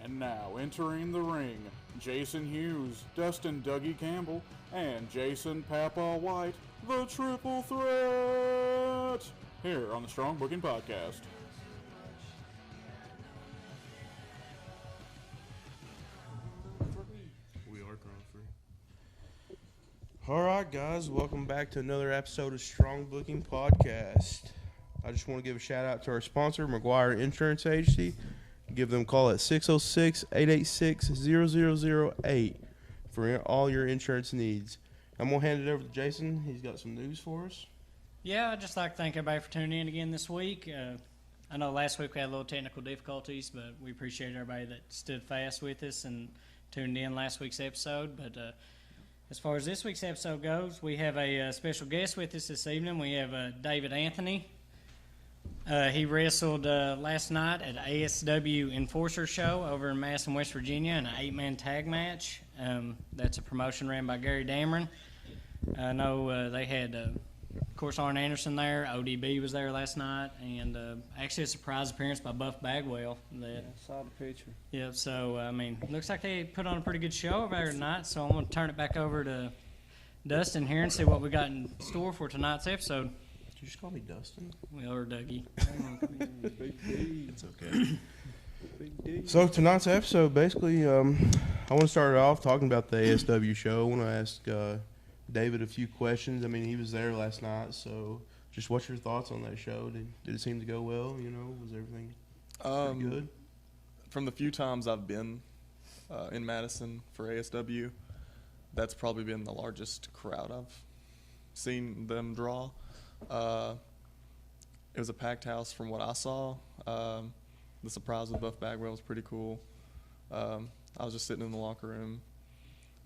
And now entering the ring, Jason Hughes, Dustin Dougie Campbell, and Jason Papa White, the Triple Threat, here on the Strong Booking Podcast. We are free. All right, guys, welcome back to another episode of Strong Booking Podcast. I just want to give a shout out to our sponsor, McGuire Insurance Agency. Give them a call at 606-886-0008 for all your insurance needs. I'm going to hand it over to Jason. He's got some news for us. Yeah, I'd just like to thank everybody for tuning in again this week. I know last week we had a little technical difficulties, but we appreciate everybody that stood fast with us and tuned in last week's episode. But as far as this week's episode goes, we have a special guest with us this evening. We have David Anthony. He wrestled last night at ASW Enforcer show over in Madison, West Virginia in an 8-man tag match. That's a promotion ran by Gary Dameron. I know they had, of course, Arn Anderson there. ODB was there last night. And actually a surprise appearance by Buff Bagwell. I saw the picture. Yeah, so, I mean, looks like they put on a pretty good show over there tonight. So I'm going to turn it back over to Dustin here and see what we got in store for tonight's episode. Did you just call me Dustin? Well, or Dougie. Big D. It's okay. Big D. So tonight's episode, basically, I want to start it off talking about the ASW show. I want to ask David a few questions. I mean, he was there last night, so just what's your thoughts on that show? Did it seem to go well? You know, was everything pretty good? From the few times I've been in Madison for ASW, that's probably been the largest crowd I've seen them draw. It was a packed house from what I saw. The surprise with Buff Bagwell was pretty cool. I was just sitting in the locker room,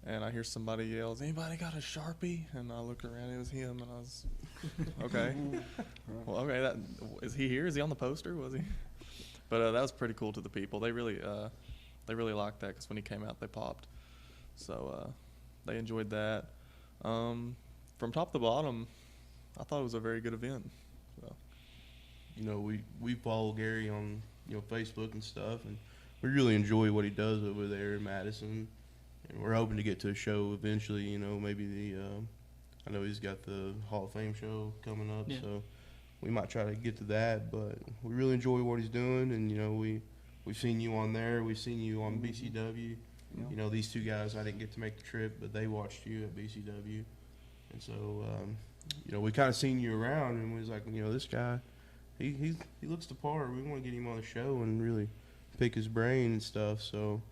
and I hear somebody yell, "Has anybody got a Sharpie?" And I look around, it was him, and I was, okay. Well, okay, is he here? Is he on the poster? Was he? But that was pretty cool to the people. They really liked that because when he came out, they popped. So they enjoyed that. From top to bottom, I thought it was a very good event. So. You know, we follow Gary on Facebook and stuff, and we really enjoy what he does over there in Madison. And we're hoping to get to a show eventually. You know, maybe I know he's got the Hall of Fame show coming up, yeah. So we might try to get to that. But we really enjoy what he's doing, and we've seen you on there, we've seen you on BCW. Yeah. You know, these two guys, I didn't get to make the trip, but they watched you at BCW, and so. We kind of seen you around, and we was like, this guy, he looks the part. We want to get him on the show and really pick his brain and stuff. So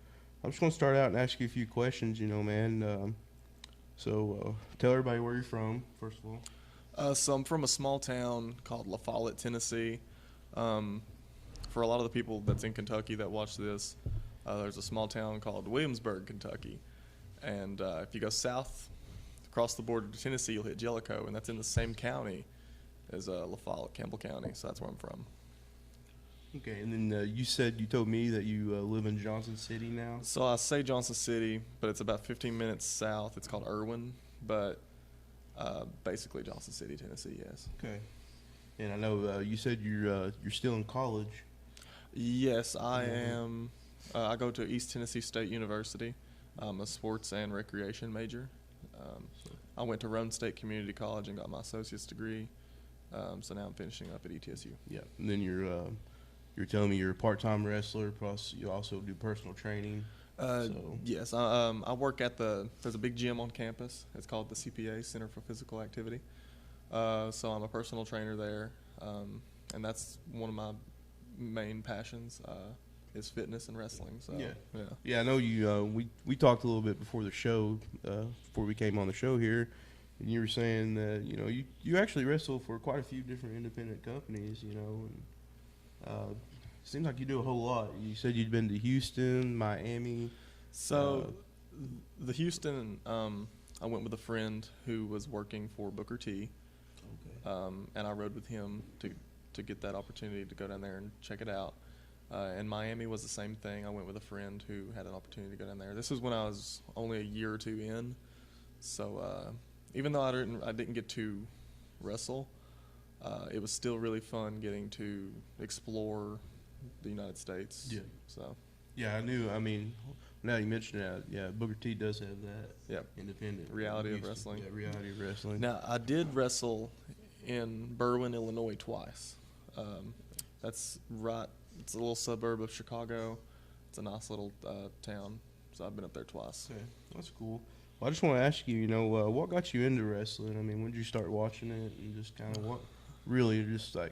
I'm just going to start out and ask you a few questions, man. So tell everybody where you're from, first of all. So I'm from a small town called La Follette, Tennessee. For a lot of the people that's in Kentucky that watch this, there's a small town called Williamsburg, Kentucky. And if you go south across the border to Tennessee, you'll hit Jellicoe, and that's in the same county as La Follette, Campbell County. So that's where I'm from. Okay, and then you told me that you live in Johnson City now. So I say Johnson City, but it's about 15 minutes south. It's called Irwin, but basically Johnson City, Tennessee. Yes. Okay. And I know you said you're still in college. Yes, I am. I go to East Tennessee State University. I'm a sports and recreation major. I went to Roan State Community College and got my associate's degree. So now I'm finishing up at ETSU. Yeah, and then you're telling me you're a part-time wrestler, plus you also do personal training. Yes, I work at there's a big gym on campus. It's called the CPA, Center for Physical Activity. So I'm a personal trainer there, and that's one of my main passions. Is fitness and wrestling. So yeah. I know you. We talked a little bit before the show, before we came on the show here, and you were saying that you actually wrestle for quite a few different independent companies. And seems like you do a whole lot. You said you'd been to Houston, Miami. So the Houston, I went with a friend who was working for Booker T. Okay. And I rode with him to get that opportunity to go down there and check it out. And Miami was the same thing. I went with a friend who had an opportunity to go down there. This was when I was only a year or two in. So even though I didn't get to wrestle, it was still really fun getting to explore the United States. Yeah. So Yeah, I knew. I mean, now you mentioned that, yeah, Booker T does have that. Yep. Independent. Reality of Used to- wrestling. Yeah, reality of wrestling. Now, I did wrestle in Berwyn, Illinois twice. That's right. It's a little suburb of Chicago. It's a nice little town. So I've been up there twice. Okay, that's cool. Well, I just want to ask you, what got you into wrestling? I mean, when did you start watching it, and just kind of what really just like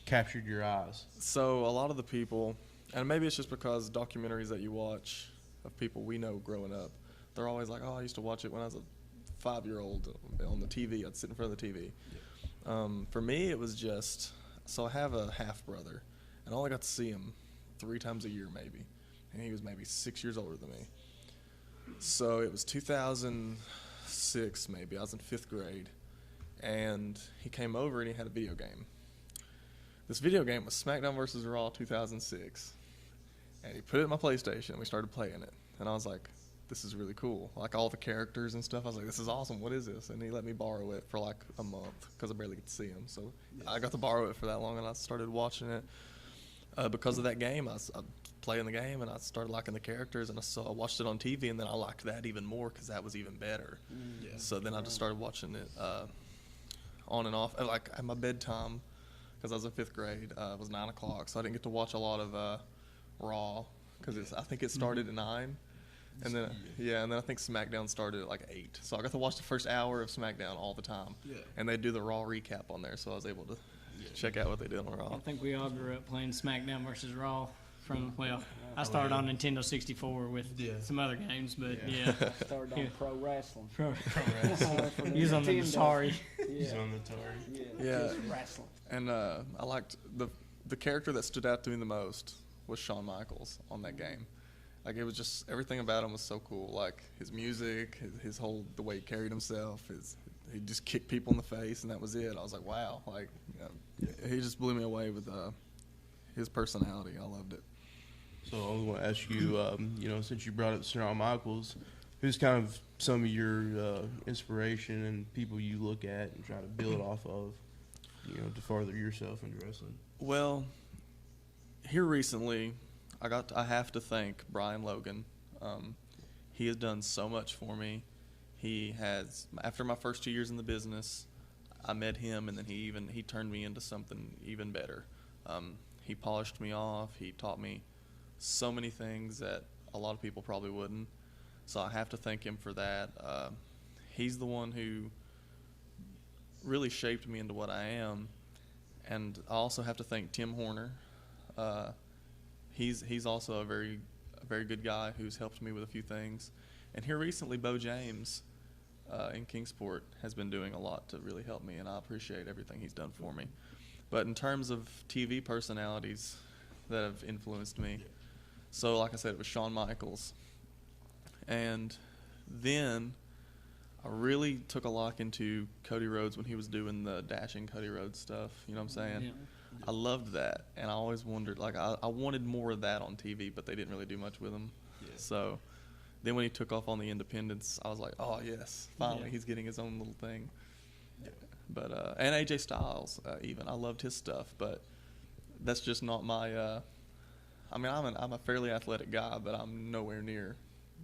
captured your eyes? So a lot of the people, and maybe it's just because documentaries that you watch of people we know growing up, they're always like, oh, I used to watch it when I was a 5-year-old on the TV. I'd sit in front of the TV. For me, it was just, so I have a half-brother, and I only got to see him 3 times a year maybe, and he was maybe 6 years older than me. So it was 2006 maybe. I was in 5th grade, and he came over and he had a video game. This video game was SmackDown vs. Raw 2006, and he put it in my PlayStation, and we started playing it, and I was like, this is really cool. Like all the characters and stuff, I was like, this is awesome. What is this? And he let me borrow it for like a month because I barely get to see him. So I got to borrow it for that long, and I started watching it. Because of that game, I playing the game, and I started liking the characters, and I watched it on TV, and then I liked that even more because that was even better. Yeah. So then I just started watching it on and off. Like at my bedtime, because I was in 5th grade, it was 9 o'clock, so I didn't get to watch a lot of Raw because I think it started at 9. And then, and then I think SmackDown started at like 8. So I got to watch the first hour of SmackDown all the time. Yeah. And they do the Raw recap on there, so I was able to check out what they did on Raw. I think we all grew up playing SmackDown versus Raw. I started on Nintendo 64 with some other games, but yeah. I started on pro wrestling. He was on the Atari. He's on the Atari. Yeah. Just wrestling. And I liked the character that stood out to me the most was Shawn Michaels on that game. Like it was just everything about him was so cool. Like his music, his whole the way he carried himself, he just kicked people in the face, and that was it. I was like, wow, like he just blew me away with his personality. I loved it. So I was going to ask you, since you brought up Shawn Michaels, who's kind of some of your inspiration and people you look at and try to build off of, to further yourself into wrestling? Well, here recently, I have to thank Brian Logan. He has done so much for me. He has, after my first 2 years in the business, I met him, and then he turned me into something even better. He polished me off. He taught me so many things that a lot of people probably wouldn't. So I have to thank him for that. He's the one who really shaped me into what I am. And I also have to thank Tim Horner. He's also a very good guy who's helped me with a few things. And here recently, Bo James in Kingsport has been doing a lot to really help me, and I appreciate everything he's done for me. But in terms of TV personalities that have influenced me, so like I said, it was Shawn Michaels. And then I really took a lock into Cody Rhodes when he was doing the dashing Cody Rhodes stuff. You know what I'm saying? Yeah. I loved that, and I always wondered, like, I wanted more of that on TV, but they didn't really do much with him. Yeah. So then when he took off on the independents, I was like, oh, yes, finally he's getting his own little thing. Yeah. But and AJ Styles, even. I loved his stuff, but that's just not my I'm a fairly athletic guy, but I'm nowhere near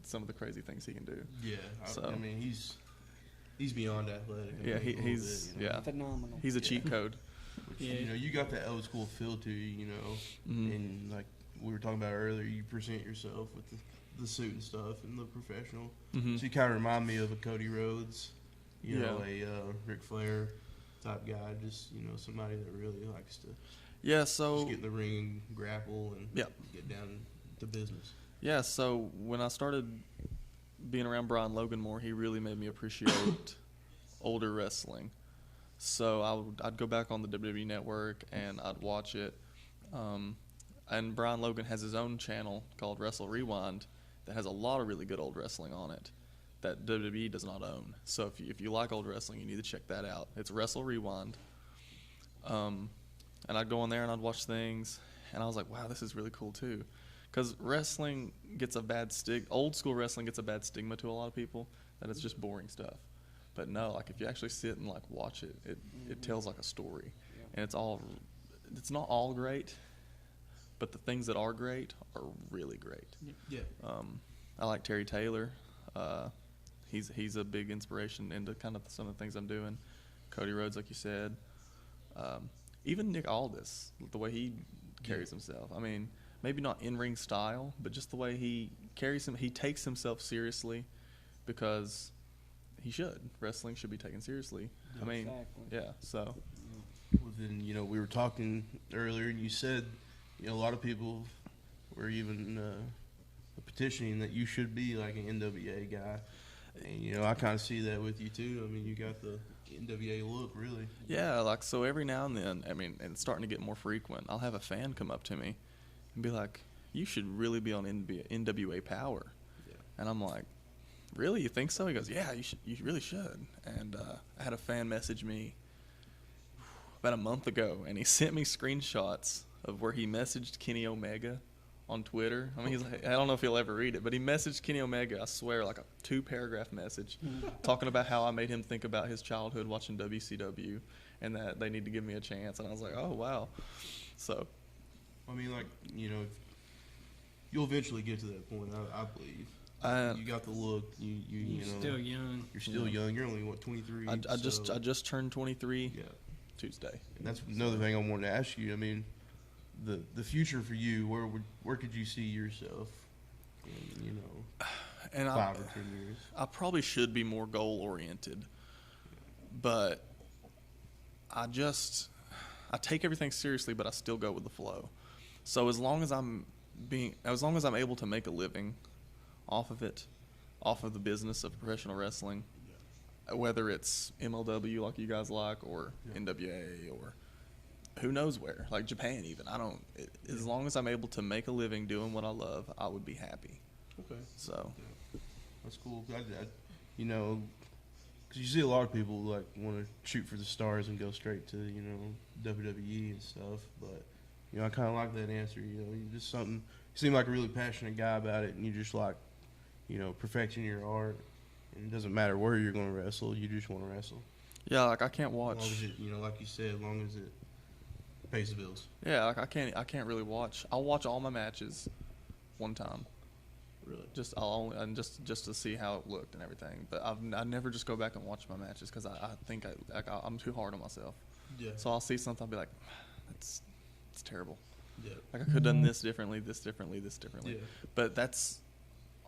some of the crazy things he can do. Yeah. So- I mean, he's beyond athletic. Yeah, a little he's bit, yeah. Phenomenal. He's a cheat code. Which, Yeah. you got that old school feel to you, Mhm. and like we were talking about earlier, you present yourself with the suit and stuff and look professional. Mhm. So you kind of remind me of a Cody Rhodes, Yeah. a Ric Flair type guy, just somebody that really likes to Yeah, just so get in the ring and grapple and Yep. get down to business. Yeah, so when I started being around Brian Logan more, he really made me appreciate older wrestling. So I'd go back on the WWE Network and I'd watch it. And Brian Logan has his own channel called Wrestle Rewind that has a lot of really good old wrestling on it that WWE does not own. So if you like old wrestling, you need to check that out. It's Wrestle Rewind. And I'd go on there and I'd watch things, and I was like, wow, this is really cool too. Because wrestling gets a bad old school wrestling gets a bad stigma to a lot of people, that it's just boring stuff. But no, like if you actually sit and like watch it, it tells like a story. And it's not all great, but the things that are great are really great. Yeah. I like Terry Taylor. He's a big inspiration into kind of some of the things I'm doing. Cody Rhodes, like you said. Even Nick Aldis, the way he carries himself. I mean, maybe not in-ring style, but just the way he carries him. He takes himself seriously because he should. Wrestling should be taken seriously. I mean, yeah, so. Well, then, we were talking earlier, and you said, a lot of people were even petitioning that you should be like an NWA guy. And, I kind of see that with you, too. I mean, you got the NWA look, really. Yeah, like, so every now and then, I mean, and it's starting to get more frequent, I'll have a fan come up to me and be like, you should really be on NWA Power. Yeah. And I'm like, really? You think so? He goes, yeah, you really should. And I had a fan message me about a month ago, and he sent me screenshots of where he messaged Kenny Omega on Twitter. I mean, he's like, I don't know if he'll ever read it, but he messaged Kenny Omega, I swear, like a 2-paragraph message talking about how I made him think about his childhood watching WCW and that they need to give me a chance. And I was like, oh, wow. So. I mean, like, you'll eventually get to that point, I believe. You got the look. You're still young. You're still young. You're only, 23? I just turned 23 Tuesday. And that's another thing I wanted to ask you. I mean, the future for you, where could you see yourself in, and 5 or 10 years? I probably should be more goal oriented, but I take everything seriously, but I still go with the flow. So as long as I'm able to make a living off of the business of professional wrestling, whether it's MLW like you guys like, or NWA, or who knows where, like Japan even. As long as I'm able to make a living doing what I love, I would be happy. Okay. So. Yeah. That's cool. Because you see a lot of people like want to shoot for the stars and go straight to, WWE and stuff. But, I kind of like that answer. You just something, you seem like a really passionate guy about it, and you just like, perfecting your art. And it doesn't matter where you're going to wrestle, you just want to wrestle. Yeah, like I can't watch. As long as it, like you said, as long as it pays the bills. Yeah, like I can't really watch. I'll watch all my matches one time. Really? Just to see how it looked and everything. But I never just go back and watch my matches because I think I'm too hard on myself. Yeah. So I'll see something, I'll be like, it's terrible. Yeah. Like I could have done this differently. Yeah. But that's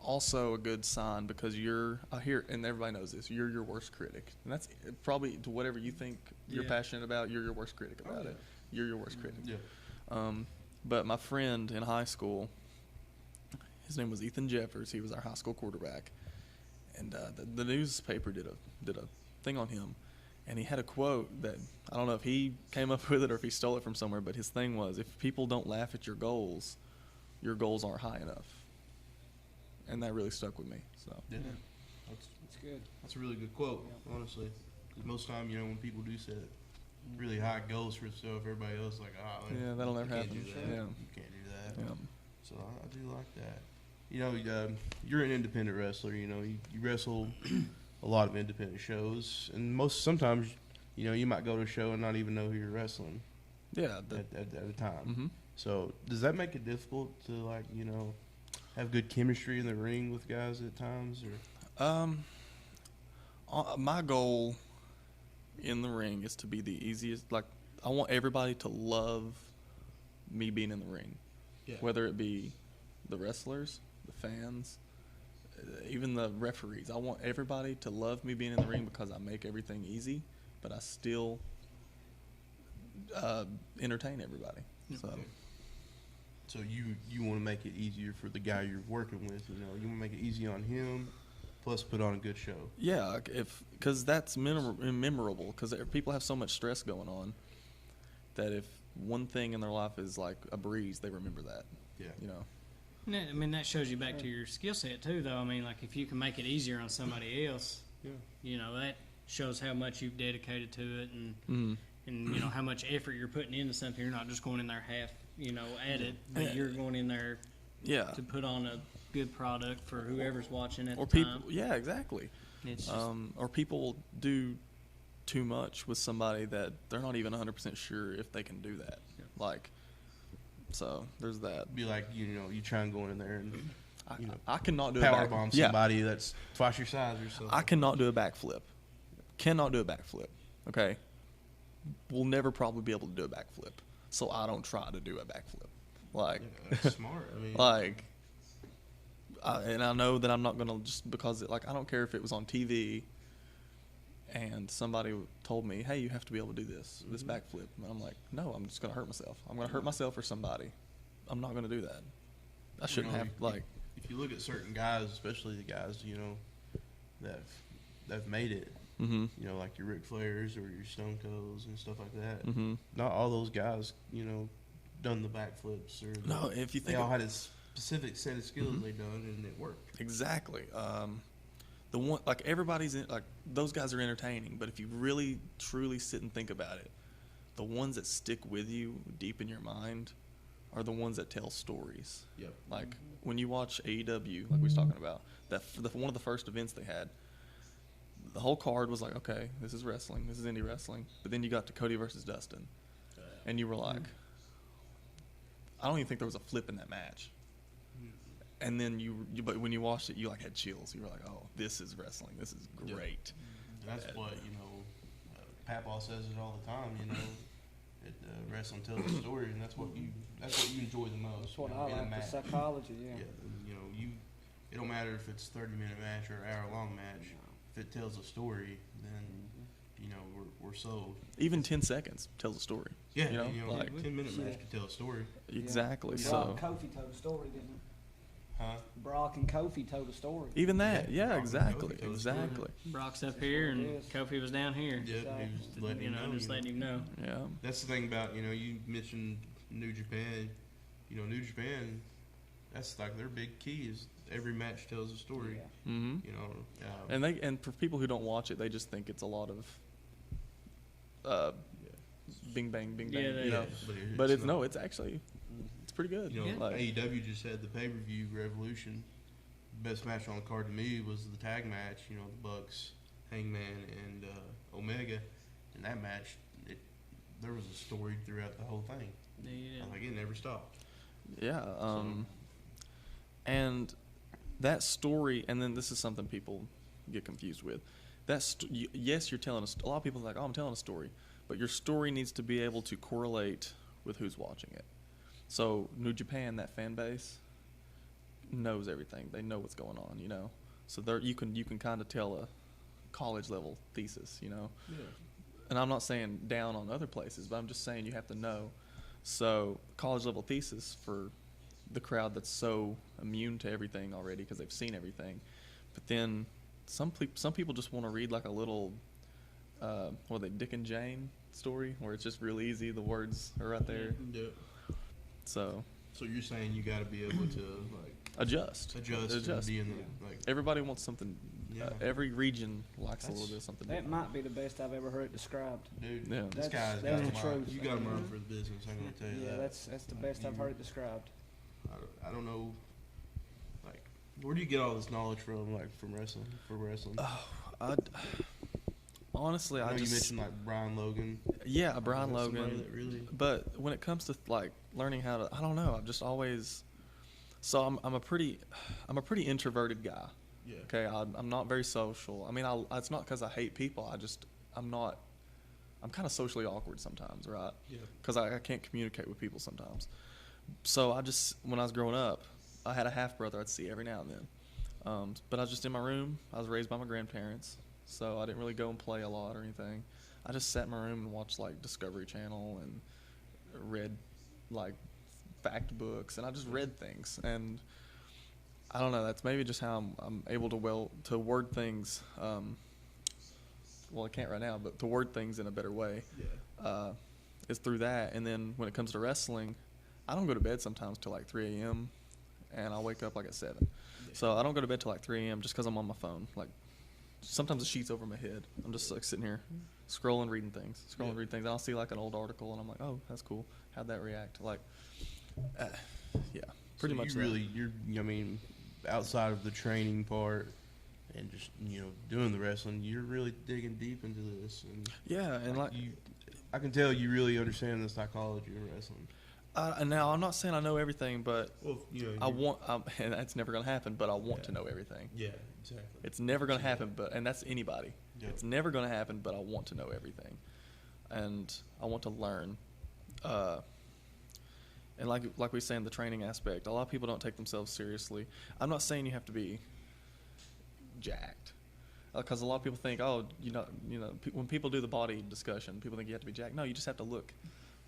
also a good sign because I hear, and everybody knows this, you're your worst critic. And that's probably to whatever you think you're passionate about, you're your worst critic about it. You're your worst critic. Yeah. But my friend in high school, his name was Ethan Jeffers. He was our high school quarterback. And the newspaper did a thing on him. And he had a quote that, I don't know if he came up with it or if he stole it from somewhere, but his thing was, if people don't laugh at your goals aren't high enough. And that really stuck with me. So yeah, that's good. That's a really good quote, honestly. Because most time, when people do set really high goals for themselves, everybody else is like, that'll never happen. You can't do that. Yeah. So I do like that. You're an independent wrestler. You wrestle a lot of independent shows, and sometimes, you might go to a show and not even know who you're wrestling. Yeah. At a time. Mm-hmm. So does that make it difficult to have good chemistry in the ring with guys at times, or? My goal in the ring is to be the easiest. Like, I want everybody to love me being in the ring, whether it be the wrestlers, the fans, even the referees. I want everybody to love me being in the ring because I make everything easy, but I still entertain everybody. So you want to make it easier for the guy you're working with, you want to make it easy on him, plus put on a good show. Yeah, because that's memorable, because people have so much stress going on that if one thing in their life is like a breeze, they remember that. Yeah. I mean, that shows you back to your skill set too, though. I mean, like if you can make it easier on somebody else, that shows how much you've dedicated to it, and how much effort you're putting into something. You're not just going in there half at it, but you're going in there to put on a good product for whoever's watching at the time. Yeah, exactly. Or people do too much with somebody that they're not even 100% sure if they can do that. Yeah. Like, So there's that. Be like, you try and go in there and I cannot do a power back bomb yeah. somebody that's twice your size or something. I cannot do a backflip. Cannot do a backflip. Okay. We'll never probably be able to do a backflip. So I don't try to do a backflip. Like, that's smart. I mean, like, and I know that I'm not gonna just because I don't care if it was on TV. And somebody told me, "Hey, you have to be able to do this backflip." And I'm like, "No, I'm just gonna hurt myself. I'm gonna hurt myself or somebody. I'm not gonna do that. I shouldn't have like." If you look at certain guys, especially the guys that've made it, like your Ric Flairs or your Stone Colds and stuff like that. Mm-hmm. Not all those guys, done the backflips or no. If you think they all had a specific set of skills they done and it worked. Exactly. The one everybody's those guys are entertaining, but if you really truly sit and think about it, the ones that stick with you deep in your mind are the ones that tell stories. Yep. Like when you watch AEW, like we was talking about, one of the first events they had, the whole card was like, okay, this is wrestling, this is indie wrestling, but then you got to Cody versus Dustin, and you were like, I don't even think there was a flip in that match. And then but when you watched it, you had chills. You were like, "Oh, this is wrestling. This is great." That's what Papaw says it all the time. Wrestling tells a story, and that's what you enjoy the most. That's what I like, the psychology. Yeah. It don't matter if it's 30-minute match or an hour-long match. If it tells a story, then we're sold. Even 10 seconds tells a story. Yeah, 10-minute match could tell a story. Exactly. Yeah. So Brock and Kofi told a story, didn't he? Huh? Brock and Kofi told a story. even that, Yeah, Brock and exactly, Kofi told a story. exactly. Brock's up here and Kofi was down here. Yeah, he was letting you know. Just letting you know. Yeah. That's the thing about you mentioned New Japan. New Japan, that's like their big key is every match tells a story. Yeah. Mm-hmm. And for people who don't watch it, they just think it's a lot of bing bang, bing bang. Yeah, but it's actually it's pretty good. AEW just had the pay-per-view Revolution. Best match on the card to me was the tag match. The Bucks, Hangman, and Omega. In that match, there was a story throughout the whole thing. Yeah. It never stopped. Yeah. And that story, and then this is something people get confused with. Yes, you're telling a lot of people are like, "Oh, I'm telling a story," but your story needs to be able to correlate with who's watching it. So New Japan, that fan base knows everything. They know what's going on, So you can kind of tell a college level thesis, Yeah. And I'm not saying down on other places, but I'm just saying you have to know. So college level thesis for the crowd that's so immune to everything already because they've seen everything. But then some people just want to read like a little, Dick and Jane story where it's just real easy. The words are right there. Yeah. So you're saying you got to be able to adjust. And be in Everybody wants something. Yeah. Every region likes a little bit of something. That might be the best I've ever heard it described. Dude, yeah. this guy's that's got the a truth. lot. You got him run for the business. I'm gonna tell you Yeah, that. that's the best I've heard it described. I don't know. Where do you get all this knowledge from? From wrestling? For wrestling? Honestly, I know you mentioned Brian Logan. Yeah, Brian Logan. That really. But when it comes to learning how to, I don't know. I've just always. So I'm a pretty introverted guy. Yeah. Okay, I'm not very social. I mean, it's not because I hate people. I'm kind of socially awkward sometimes, right? Yeah. Because I can't communicate with people sometimes. So when I was growing up, I had a half brother I'd see every now and then. But I was just in my room. I was raised by my grandparents, so I didn't really go and play a lot or anything. I just sat in my room and watched Discovery Channel and read fact books, and I just read things. And I don't know. That's maybe just how I'm able to word things. Well, I can't right now, but to word things in a better way. Yeah. Is through that. And then when it comes to wrestling, I don't go to bed sometimes till 3 a.m. and I'll wake up at 7. Yeah. So I don't go to bed till 3 a.m. just because I'm on my phone. Sometimes the sheet's over my head. I'm just sitting here scrolling, reading things. And I'll see an old article and I'm like, oh, that's cool. How'd that react? Yeah, pretty much. Outside of the training part and just doing the wrestling, you're really digging deep into this. And yeah, and I can tell you really understand the psychology of wrestling. Now I'm not saying I know everything, but Well, you know, and that's never going to happen. But I want to know everything. Yeah, exactly. It's never going to happen, and that's anybody. Yeah. It's never going to happen, but I want to know everything, and I want to learn. And like we say in the training aspect, a lot of people don't take themselves seriously. I'm not saying you have to be jacked, because a lot of people think, oh, when people do the body discussion, people think you have to be jacked. No, you just have to look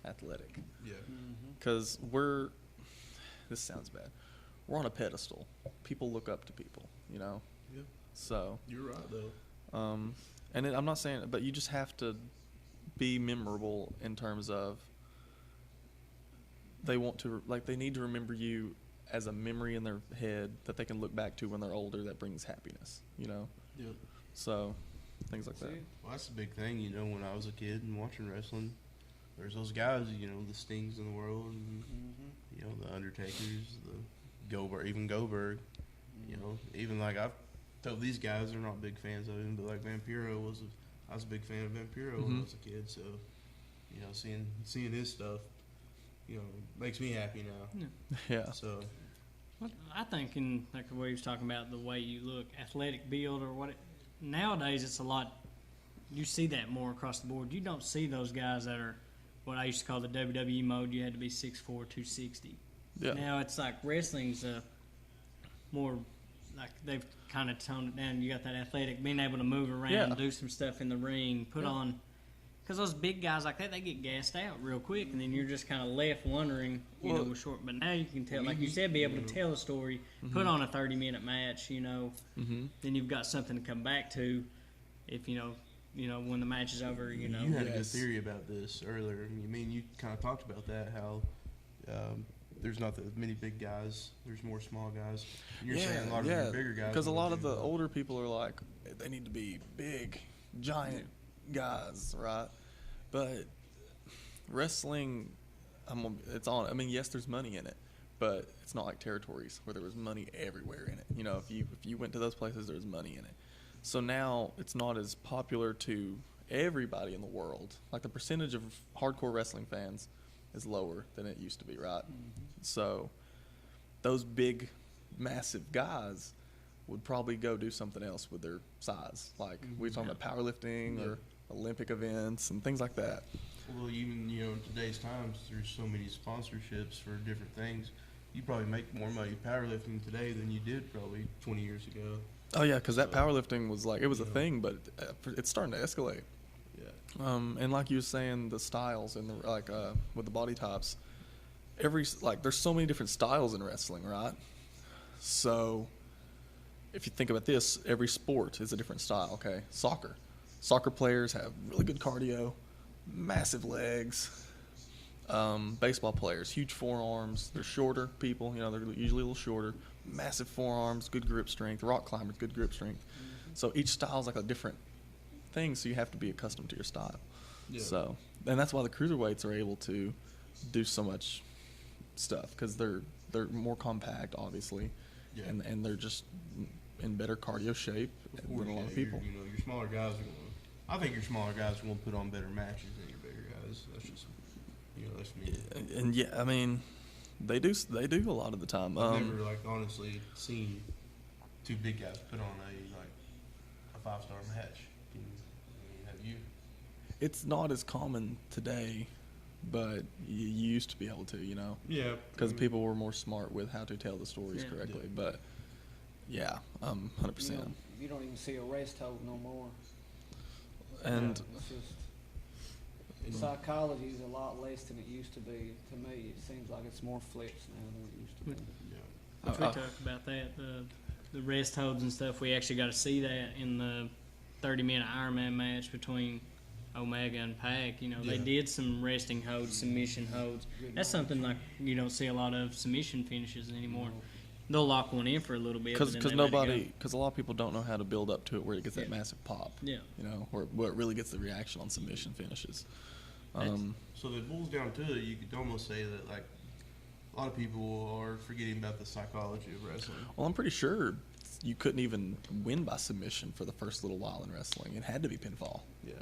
athletic. Yeah. Because this sounds bad, we're on a pedestal. People look up to people, Yeah. So You're right, though. and I'm not saying, but you just have to be memorable in terms of they need to remember you as a memory in their head that they can look back to when they're older. That brings happiness, Yeah. So things like that. Well, that's a big thing, when I was a kid and watching wrestling. There's those guys, the Stings in the world, and, the Undertakers, the Goldberg, even like I've told these guys they're not big fans of him, but like Vampiro I was a big fan of Vampiro when I was a kid, so, seeing his stuff, makes me happy now. Yeah. So, Well, I think in like what he was talking about, the way you look, athletic build or what. Nowadays, it's a lot. You see that more across the board. You don't see those guys that are what I used to call the WWE mode. You had to be 6'4", 260. Yeah. Now it's like wrestling's more like they've kind of toned it down. You got that athletic, being able to move around, do some stuff in the ring, put on. Because those big guys like that, they get gassed out real quick, and then you're just kind of left wondering, with short. But now you can tell, like you said, be able to tell a story, put on a 30-minute match, then you've got something to come back to if, when the match is over, You had a good theory about this earlier. You kind of talked about that, how there's not that many big guys. There's more small guys. You're saying a lot of the bigger guys. Because a lot of the older people are like, they need to be big, giant guys, right? But wrestling, it's on. Yes, there's money in it, but it's not like territories where there was money everywhere in it. If you went to those places, there's money in it. So now it's not as popular to everybody in the world. Like the percentage of hardcore wrestling fans is lower than it used to be, right? So those big, massive guys would probably go do something else with their size. Like we're talking about powerlifting or Olympic events and things like that. Well, even, in today's times, there's so many sponsorships for different things. You probably make more money powerlifting today than you did probably 20 years ago. Oh, yeah, because that powerlifting was like, it was a thing, but it's starting to escalate. Yeah. And like you were saying, the styles and with the body types, there's so many different styles in wrestling, right? So if you think about this, every sport is a different style, okay? Soccer players have really good cardio, massive legs. Baseball players, huge forearms. They're shorter people, they're usually a little shorter. Massive forearms, good grip strength. Rock climbers, good grip strength. So each style is like a different thing, so you have to be accustomed to your style. Yeah. So, and that's why the cruiserweights are able to do so much stuff, because they're more compact, obviously, and they're just in better cardio shape than a lot of people. Your smaller guys are going to. I think your smaller guys are going to put on better matches than your bigger guys. That's just, that's me. And they do a lot of the time. I've never honestly seen two big guys put on a 5-star match. Have you? It's not as common today, but you used to be able to, Yeah. because people were more smart with how to tell the stories correctly. Yeah. But 100%. You don't even see a rest hold no more. And it's just psychology is a lot less than it used to be. To me, it seems like it's more flips now than it used to be. Which we talked about that, the rest holds and stuff. We actually got to see that in the 30-minute Ironman match between Omega and Pac. They did some resting holds, submission holds. That's something like you don't see a lot of submission finishes anymore. They'll lock one in for a little bit. Because a lot of people don't know how to build up to it where it gets that massive pop. Yeah. Where it really gets the reaction on submission finishes. So if it boils down to it, you could almost say that a lot of people are forgetting about the psychology of wrestling. Well, I'm pretty sure you couldn't even win by submission for the first little while in wrestling. It had to be pinfall. Yeah.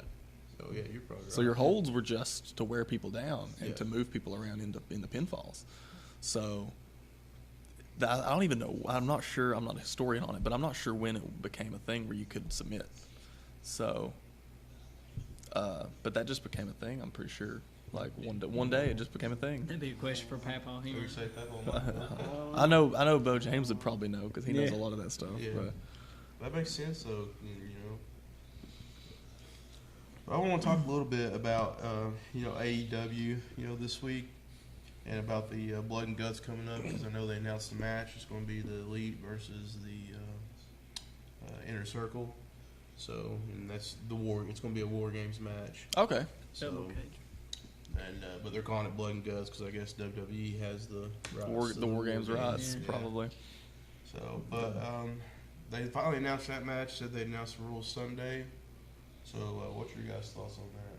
Oh yeah, you're probably right. So your holds were just to wear people down and Yeah. to move people around in the pinfalls. So I don't even know. I'm not sure. I'm not a historian on it, but I'm not sure when it became a thing where you could submit. So, but that just became a thing. I'm pretty sure. Like one day it just became a thing. That'd be a question for Papa. So you say that I know Bo James would probably know because he knows a Yeah. lot of that stuff. Yeah. But that makes sense, though. I want to talk a little bit about AEW, this week, and about the Blood and Guts coming up, because I know they announced the match. It's going to be the Elite versus the Inner Circle. So, and that's the war. It's going to be a War Games match. okay. Double So, cage. and but they're calling it Blood and Guts because I guess WWE has the rights War, to the War Games rights, Yeah. probably. So, but they finally announced that match. Said they announced the rules Sunday. So, what's your guys' thoughts on that?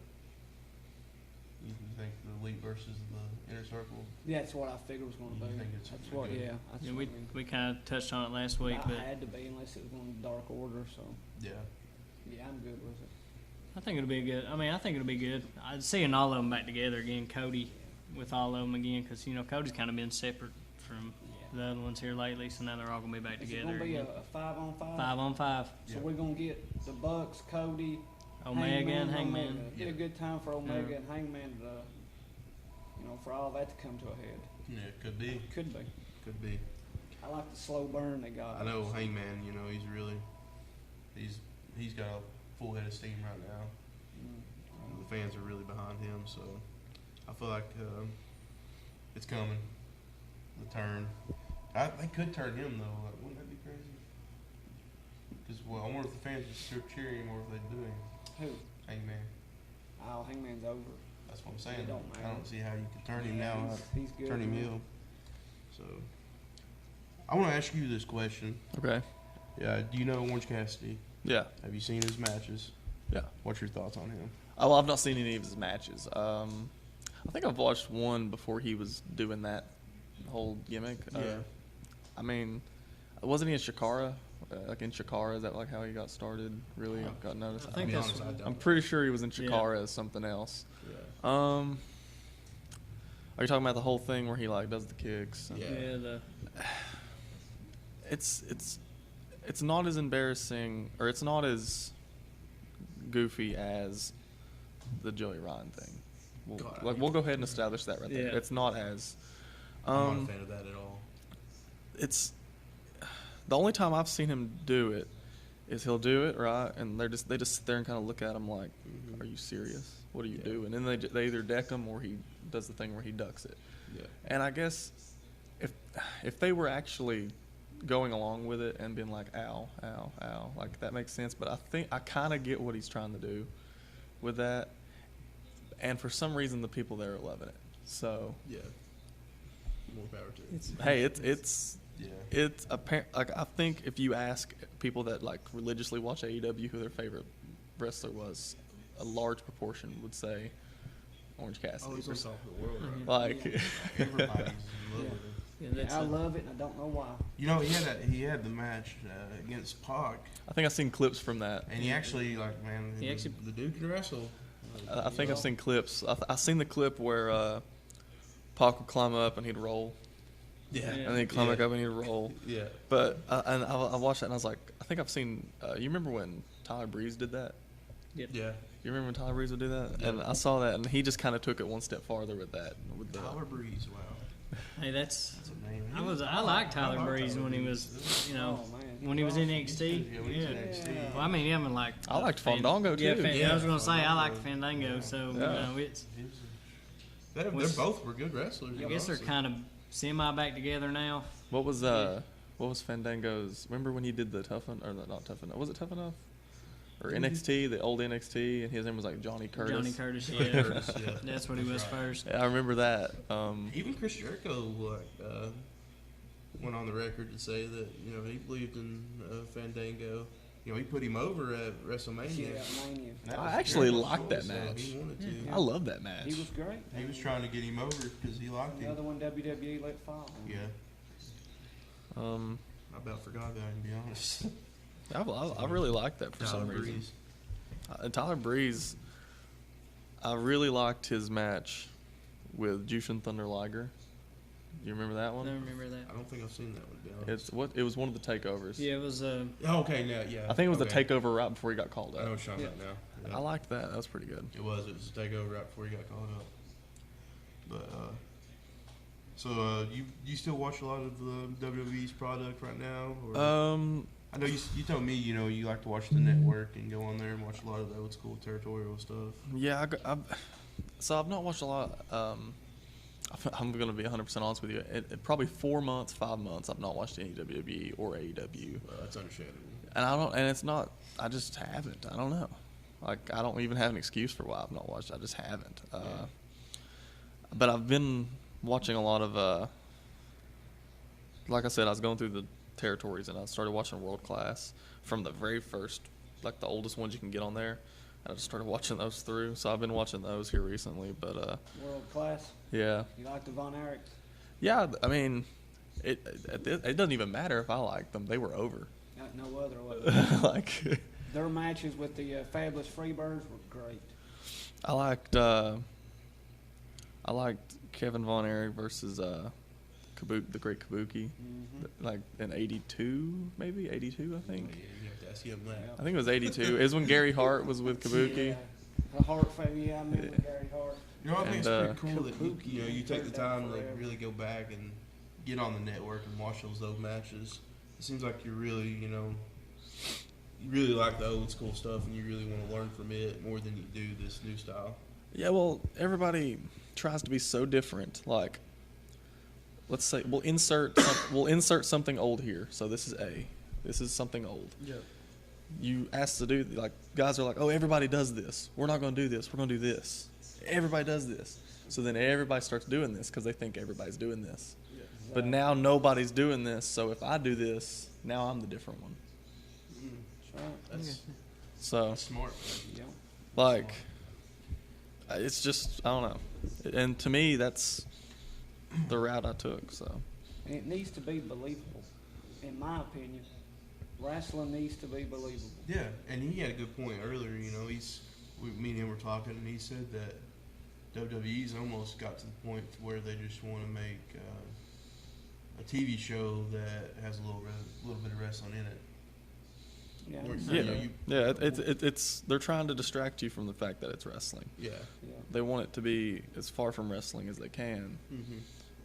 You think the Elite versus the Inner Circle? Yeah, that's what I figured was going to You be. think it's That's pretty what, good? yeah. That's Yeah, what we I mean. we kind of touched on it last week, I but had to be unless it was going to Dark Order. So Yeah. yeah, I'm good with it. I think it'll be good. I mean, I think it'll be good. I'd seeing all of them back together again. Cody with all of them again, because Cody's kind of been separate from the other ones here lately, so now they're all gonna be back Is it together going to be again. a 5-on-5? 5-on-5. So Yeah. we're going to get the Bucks, Cody, Omega and Hangman. Omega. It'd be a good time for Omega and Hangman to, for all that to come to a head. Yeah, it could be. Could be. Could be. I like the slow burn they got. I know Hangman, he's really, he's got a full head of steam right now. The fans are really behind him, so I feel like it's coming. The turn. They could turn him, though. Like, wouldn't that be crazy? Because, I wonder if the fans would still cheer him or if they'd do him. Who? Hangman. Oh, Hangman's over. That's what I'm saying. It don't I matter. don't see how you could turn him Yeah, now. he's good. Turn him man. heel. So, I want to ask you this question. Okay. Yeah, do you know Orange Cassidy? Yeah. Have you seen his matches? Yeah. What's your thoughts on him? Well, I've not seen any of his matches. I think I've watched one before he was doing that whole gimmick. Yeah. I mean, wasn't he in Shikara? Like in Shikara, is that like how he got started? Really got noticed? I think To be that's. honest, I don't. I'm pretty sure he was in Yeah. Shikara as something else. Yeah. Are you talking about the whole thing where he like does the kicks? And Yeah. It's not as embarrassing, or it's not as goofy as the Joey Ryan thing. We'll go ahead and establish that right there. Yeah. It's not as. I'm not a fan of that at all. It's the only time I've seen him do it is he'll do it right, and they just sit there and kind of look at him like, "Are you serious? What are you doing?" And then they either deck him or he does the thing where he ducks it. Yeah. And I guess if they were actually going along with it and being like, "Ow, ow, ow," like that makes sense. But I think I kind of get what he's trying to do with that, and for some reason the people there are loving it. So Yeah. More power to it. hey, it's Yeah. it's apparent. Like I think if you ask people that like religiously watch AEW who their favorite wrestler was, a large proportion would say Orange Cassidy. Oh, he's on top of the world. Right? Like, Everybody's in love with him. Yeah, that's I love it, and I don't know why. He had the match against Pac, I think I've seen clips from that. and he actually He the dude can wrestle. I think I've seen clips. I've seen the clip where Pac would climb up and he'd roll, Yeah. and then he'd climb back up and he'd roll. Yeah. But and I watched that and I was like, I think I've seen. You remember when Tyler Breeze did that? Yeah. You remember when Tyler Breeze would do that? Yeah. And I saw that, and he just kind of took it one step farther with that. With the, Tyler Breeze. Wow. Hey, that's. That's a name. I like Tyler Breeze when he was, Oh, man. when he was in NXT. Yeah, when he was in Yeah. NXT. Well, I mean, him and like. I liked Fandango, too. Yeah, I was gonna say I Fandango. like Fandango, so Yeah. it's. They Was- both were good wrestlers. I guess they're kind of semi back together now. what was Fandango's? Remember when he did the Tough Enough, or not Tough Enough? Was it Tough Enough? Or NXT, the old NXT, and his name was like Johnny Curtis. Johnny Curtis, Johnny yeah. Curtis, yeah. That's what he was That's right. first. Yeah, I remember that. Even Chris Jericho went on the record to say that he believed in Fandango. He put him over at WrestleMania. Yeah, Mania. That I was actually Jericho's liked that choice, though. match. He wanted to. I love that match. He was great. He was trying to get him over because he liked The him. other one WWE let fall. Yeah, I about forgot about him, to be honest. I really liked that for some Tyler reason. Breeze. Tyler Breeze, I really liked his match with Jushin Thunder Liger. Do you remember that I one? don't remember that. I don't think I've seen that one, to be honest. It was one of the takeovers. Yeah, it was. Oh, okay, yeah. I think it was okay. the takeover right before he got called I know up. what you're talking about now. Yeah. I liked that. That was pretty good. It was a takeover right before he got called up. But, you still watch a lot of the WWE's product right now? Or? I know you told me, you like to watch the network and go on there and watch a lot of the old school territorial stuff. Yeah, so I've not watched a lot. I'm going to be 100% honest with you. Probably 4 months, 5 months, I've not watched any WWE or AEW. Well, that's understandable. And it's not, I just haven't. I don't know. Like, I don't even have an excuse for why I've not watched. I just haven't. But I've been watching a lot of, like I said, I was going through the territories and I started watching World Class from the very first, like the oldest ones you can get on there. And I just started watching those through. So I've been watching those here recently. But World Class. yeah. You like the Von Erichs? Yeah, I mean, it doesn't even matter if I like them. They were over. No other way. Like, Their matches with the Fabulous Freebirds were great. I liked Kevin Von Erich versus the Great Kabuki, like in '82, maybe '82, I think. Yeah, you have to ask him that. I think it was '82. It was when Gary Hart was with Kabuki. Yeah. The Hart family, I remember Gary Hart. I think it's And, pretty cool that Kabuki you take the turned out time to forever. really go back and get on the network and watch those matches. It seems like you're really, you really like the old school stuff and you really want to learn from it more than you do this new style. Yeah, well, everybody tries to be so different. Like, let's say we'll insert something old here. So this is A. This is something old. Yeah. You ask to do, like, guys are like, oh, everybody does this. We're not going to do this. We're going to do this. Everybody does this. So then everybody starts doing this because they think everybody's doing this. Yeah. But now nobody's doing this. So if I do this, now I'm the different one. That's So, smart. Yeah. like, it's just, I don't know. And to me, that's the route I took. So, And it needs to be believable, in my opinion. Wrestling needs to be believable. Yeah, and he had a good point earlier. Me and him were talking, and he said that WWE's almost got to the point where they just want to make a TV show that has a little bit of wrestling in it. Yeah. Or, yeah, it's they're trying to distract you from the fact that it's wrestling. Yeah. Yeah. They want it to be as far from wrestling as they can. Mm-hmm.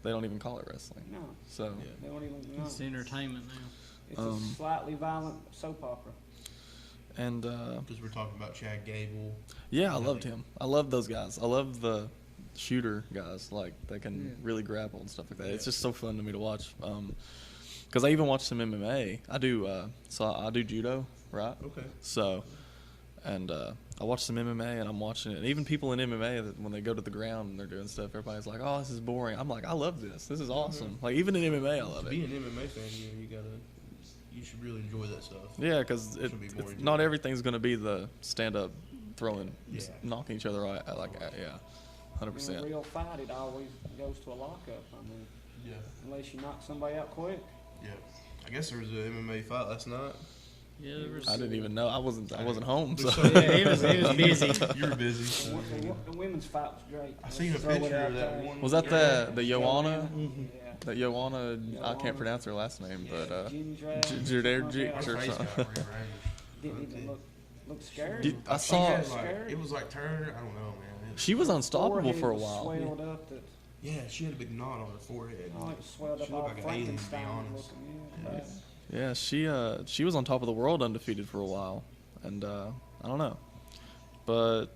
They don't even call it wrestling. No, So, Yeah. they don't even know. It's entertainment now. It's a slightly violent soap opera. and Because we're talking about Chad Gable. yeah, I loved him. I love those guys. I love the shooter guys. Like, they can really grapple and stuff like that. It's just so fun to me to watch. Because I even watch some MMA. I do. I do judo, right? Okay. So, and I watch some MMA, and I'm watching it. And even people in MMA, that when they go to the ground and they're doing stuff, everybody's like, "Oh, this is boring." I'm like, "I love this. This is awesome." Like, even in MMA, I love To be it. an MMA fan, you should really enjoy that stuff. Yeah, because Shouldn't be boring, not too. everything's going to be the stand-up throwing, Yeah. knocking each other out. Yeah, In a 100%. real fight, it always goes to a lockup. I mean, Yeah. unless you knock somebody out quick. Yeah. I guess there was an MMA fight last night. Yeah, there was. I didn't even know. I wasn't home. So. Yeah, he was busy. You were busy. The women's fight was great. I seen a Let's throw it picture out of that there. one. Was that the Joanna? Yeah. That Joanna, I Joanna. can't pronounce her last name, but Gingerad, Gingerad Her or face something. got rearranged. didn't even look scary. Dude, I She saw had, Scary. it was like turn. I don't know, man. she was unstoppable Forehead for a was while. Swelled up that, Yeah, she had a big knot on her forehead. oh, it was swelled She up looked all like an alien, to be Frankenstein honest. looking. Yeah, Yeah, she was on top of the world undefeated for a while, and I don't know, but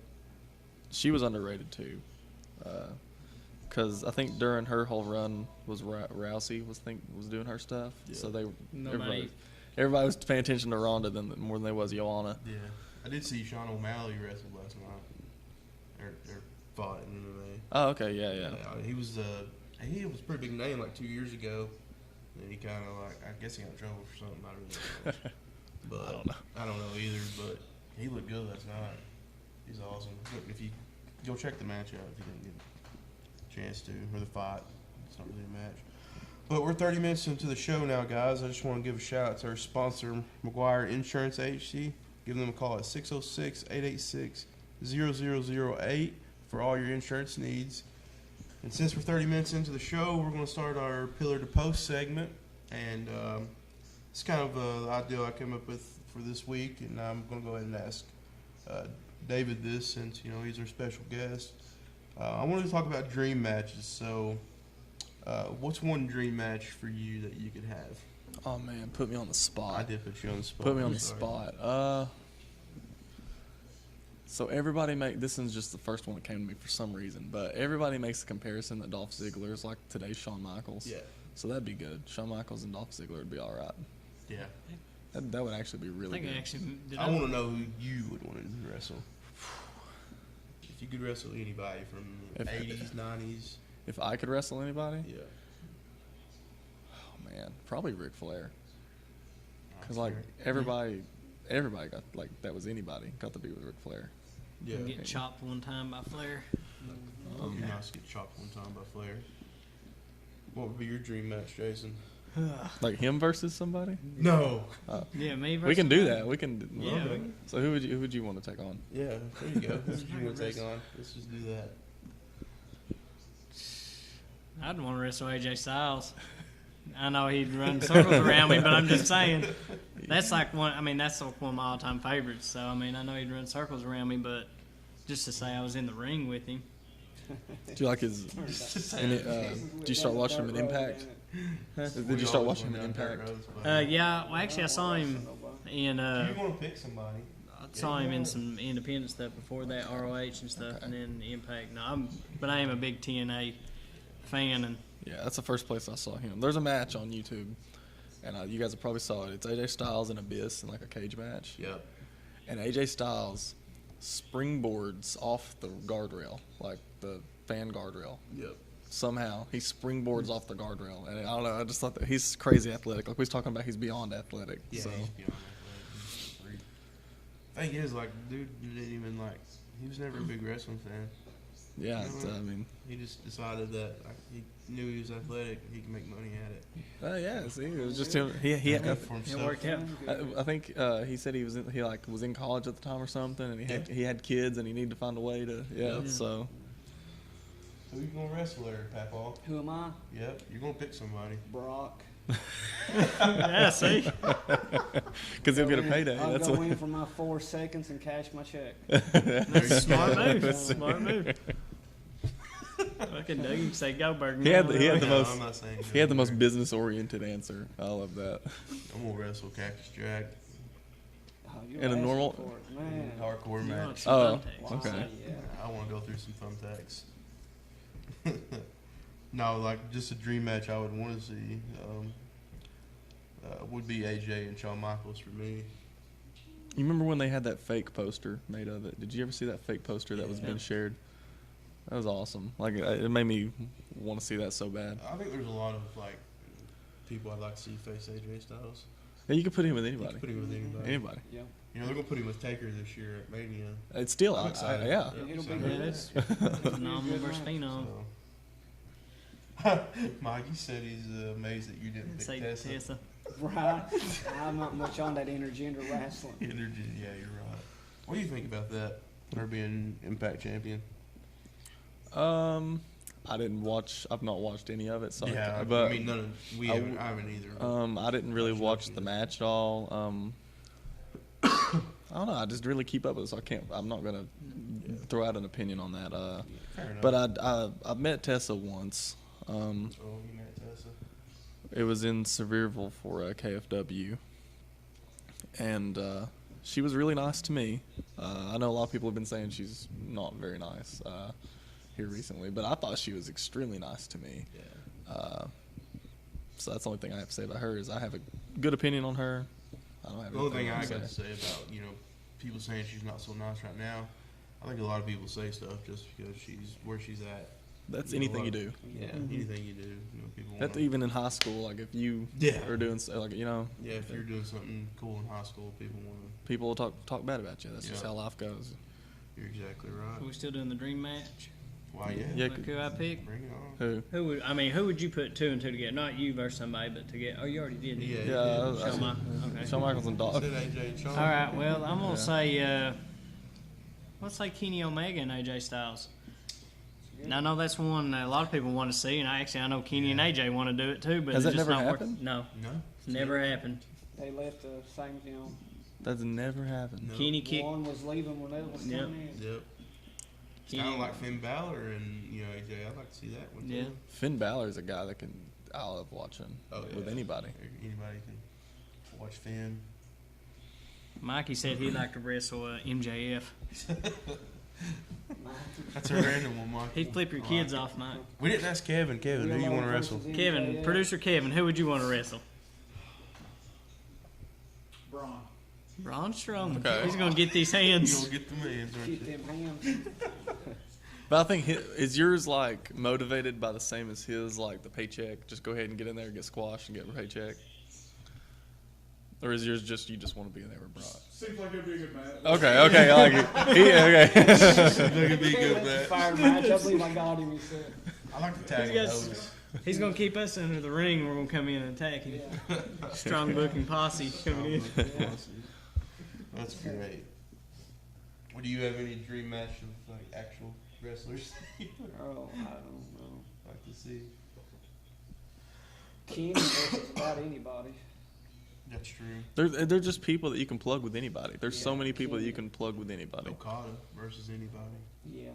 she was underrated too, because I think during her whole run was Rousey was doing her stuff, so everybody was paying attention to Ronda more than they was Joanna. Yeah, I did see Sean O'Malley wrestle last night, or fought in MMA. Oh, okay, yeah. He was a pretty big name like 2 years ago. And he kind of I guess he got in trouble for something. I really don't know. But I don't know either. But he looked good last night. He's awesome. Look, if you go check the match out, if you didn't get a chance to, or the fight, it's not really a match. But we're 30 minutes into the show now, guys. I just want to give a shout out to our sponsor, McGuire Insurance Agency. Give them a call at 606-886-0008. for all your insurance needs. And since we're 30 minutes into the show, we're going to start our Pillar to Post segment. And it's kind of the idea I came up with for this week. And I'm going to go ahead and ask David this, since he's our special guest. I wanted to talk about dream matches. So, what's one dream match for you that you could have? Oh man, put me on the spot. I did put you on the spot. Put me on the spot. So everybody this is just the first one that came to me for some reason, but everybody makes the comparison that Dolph Ziggler is like today's Shawn Michaels. Yeah. So that'd be good. Shawn Michaels and Dolph Ziggler would be all right. Yeah. That would actually be really good. I want to know who you would want to wrestle. If you could wrestle anybody from the 80s, 90s. If I could wrestle anybody? Yeah. Oh, man. Probably Ric Flair. Because, like, everybody got, like, that was anybody, got to be with Ric Flair. Yeah. Get chopped one time by Flair. It'd be nice to get chopped one time by Flair. What would be your dream match, Jason? Like him versus somebody? No. Yeah, me versus We can do him. that. We can. Yeah. Okay. So who would you want to take on? Yeah, there you go. That's what you want to take on. Let's just do that. I'd want to wrestle AJ Styles. I know he'd run circles around me, but I'm just saying that's like one. I mean, that's like one of my all-time favorites. So I mean, I know he'd run circles around me, but just to say I was in the ring with him. Do you like his? Did you start watching him in Impact? Did you start watching him in Impact? Yeah. Well, actually, I saw him in. You want to pick somebody? I saw him in some independent stuff before that, ROH and stuff, and then Impact. No, but I am a big TNA fan, and Yeah, that's the first place I saw him. There's a match on YouTube, and you guys have probably saw it. It's AJ Styles and Abyss in like a cage match. Yep. And AJ Styles springboards off the guardrail, like the fan guardrail. Yep. Somehow he springboards off the guardrail, and I don't know. I just thought that he's crazy athletic. Like we was talking about, he's beyond athletic. Yeah, so. he's beyond athletic. Thing is, like, dude didn't even he was never a big wrestling fan. Yeah, I mean, he just decided that he knew he was athletic and he could make money at it. Yeah. See, it was just him. He For himself. it worked out. I think he said he was in college at the time or something, and he had kids, and he needed to find a way to So Who you gonna wrestle there, Papaw? Who am I? Yep, you're gonna pick somebody. Brock. Yeah, see? because he'll get a payday. I'll That's go what. in for my 4 seconds and cash my check. That's a smart move. Smart move. Fucking Dougie say go Berg. He had the I'm most. not saying He had the most business oriented answer. I love that. I'm gonna wrestle Cactus Jack Oh, you're In a asking normal- for it, man. hardcore You want match. some Oh, thumbtacks. okay. Yeah. I want to go through some thumbtacks. No, like just a dream match I would want to see would be AJ and Shawn Michaels for me. You remember when they had that fake poster made of it? Did you ever see that fake poster that was Yeah. being shared? That was awesome. Like it made me want to see that so bad. I think there's a lot of people I'd like to see face AJ Styles. Yeah, you could put him with You anybody. can put him with anybody. Anybody. Yeah. They're gonna put him with Taker this year at Mania. It's still. I'm excited. Yeah. Yeah, it'll be So- Yeah, good. that's phenomenal versus Phenom. So. Mike, you said he's amazed that you didn't pick Say Tessa. Tessa. Right. I'm not much on that intergender wrestling. Energy, yeah, you're right. What do you think about that? Her being Impact champion. I didn't watch. I've not watched any of it. So Yeah, but I mean, none of we I haven't, I haven't either. I didn't really Watch watch nothing the yet. match at all. I don't know. I just really keep up with it, so I can't. I'm not gonna throw out an opinion on that. Fair enough. But I met Tessa once. Oh, you met Tessa. It was in Sevierville for KFW, and she was really nice to me. I know a lot of people have been saying she's not very nice here recently, but I thought she was extremely nice to me. Yeah. So that's the only thing I have to say about her is I have a good opinion on her. I don't have The only thing anything I else got to to say. say about people saying she's not so nice right now, I think a lot of people say stuff just because she's where she's at. That's You know, anything a you lot do. of- Yeah, Mhm. anything you do. People That's wanna, even in high school. Like if you Yeah. are doing like Yeah, if you're doing something cool in high school, people want to. people will talk bad about you. That's just Yeah. how life goes. You're exactly right. Are we still doing the dream match? Why? Yeah. Yeah. Look who I picked. Bring it on. Who? Who would you put 2 and 2 together? Not you versus somebody, but together. Oh, you already did. didn't you? Yeah. Yeah. Shawn Michaels. Okay. Shawn Michaels and I Dog. said AJ and Shawn. All right. Well, I'm gonna Yeah. say let's say Kenny Omega and AJ Styles. And I know that's one that a lot of people want to see, and I know Kenny and AJ want to do it too, but Has it's that just never not happened? working. No, No. it's never happened. They let the same, That's never happened. No. Kenny kicked. one was leaving when the other was Yep. coming in. Yep. It's kind of like Finn Balor and AJ. I'd like to see that one too. Yeah. Finn Balor's a guy that I love watching with anybody. Anybody can watch Finn. Mikey said he'd like to wrestle MJF. That's a random one, Mike. He'd flip your kids off, Mike. We didn't ask Kevin. Kevin, who you want to wrestle? Kevin, producer Kevin, who would you want to wrestle? Braun. Braun Strowman. Okay. He's going to get these You hands. gonna get the hands, aren't Keep you? them hands. But I think is yours like motivated by the same as his, like the paycheck? Just go ahead and get in there, get squashed, and get a paycheck. Or is yours just you just want to be in there with Brock? Seems like it'd be a good match. Okay, I like it. Okay. That could be good, man. Fire match. I believe I got him. He said. I like the tag He's got- those. He's going to keep us under the ring. We're going to come in and attack him. Yeah. Strong booking posse coming in. That's great. Well, do you have any dream match of like actual wrestlers Oh, I don't know. like to see? Kenny versus about anybody. That's true. They're just people that you can plug with anybody. There's so Yeah, many people that you Kenny. can plug with anybody. Okada versus anybody. Yeah.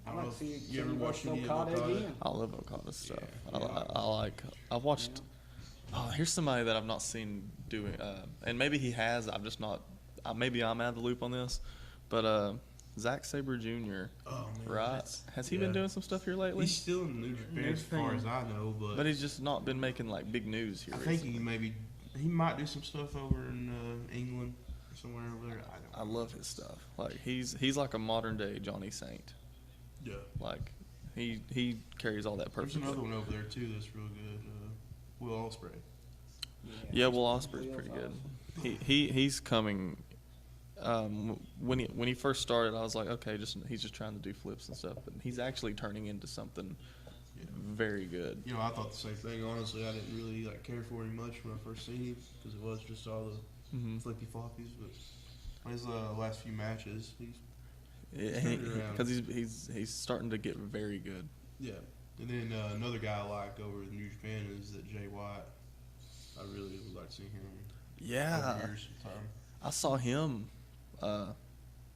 I I'd don't like know to see if you ever Kenny watched versus any of Okada Okada? again. I love Okada stuff. Yeah. I've watched. Oh, here's somebody that I've not seen doing, and maybe he has. I'm just not. Maybe I'm out of the loop on this, but Zack Sabre Jr. Oh man, Right? Has he been doing some stuff here lately? He's still in New Japan New as far Japan. as I know, But he's just not been making like big news here. I think recently. he might do some stuff over in England or somewhere over there. I I don't. love his stuff. Like he's like a modern day Johnny Saint. Yeah. Like he carries all that There's perfectly. another one over there too that's real good. Will Ospreay. Yeah, Will Ospreay's pretty good. He's coming. When he first started, I was like, okay, he's just trying to do flips and stuff, but he's actually turning into something very good. You know, I thought the same thing. Honestly, I didn't really care for him much when I first seen him because it was just all the Mm-hmm. flippy floppies. But on his last few matches, he's Because he's starting to get very good. yeah. And then another guy I like over in New Japan is that Jay White. I really would like to see him. Yeah, Over years sometime. I saw him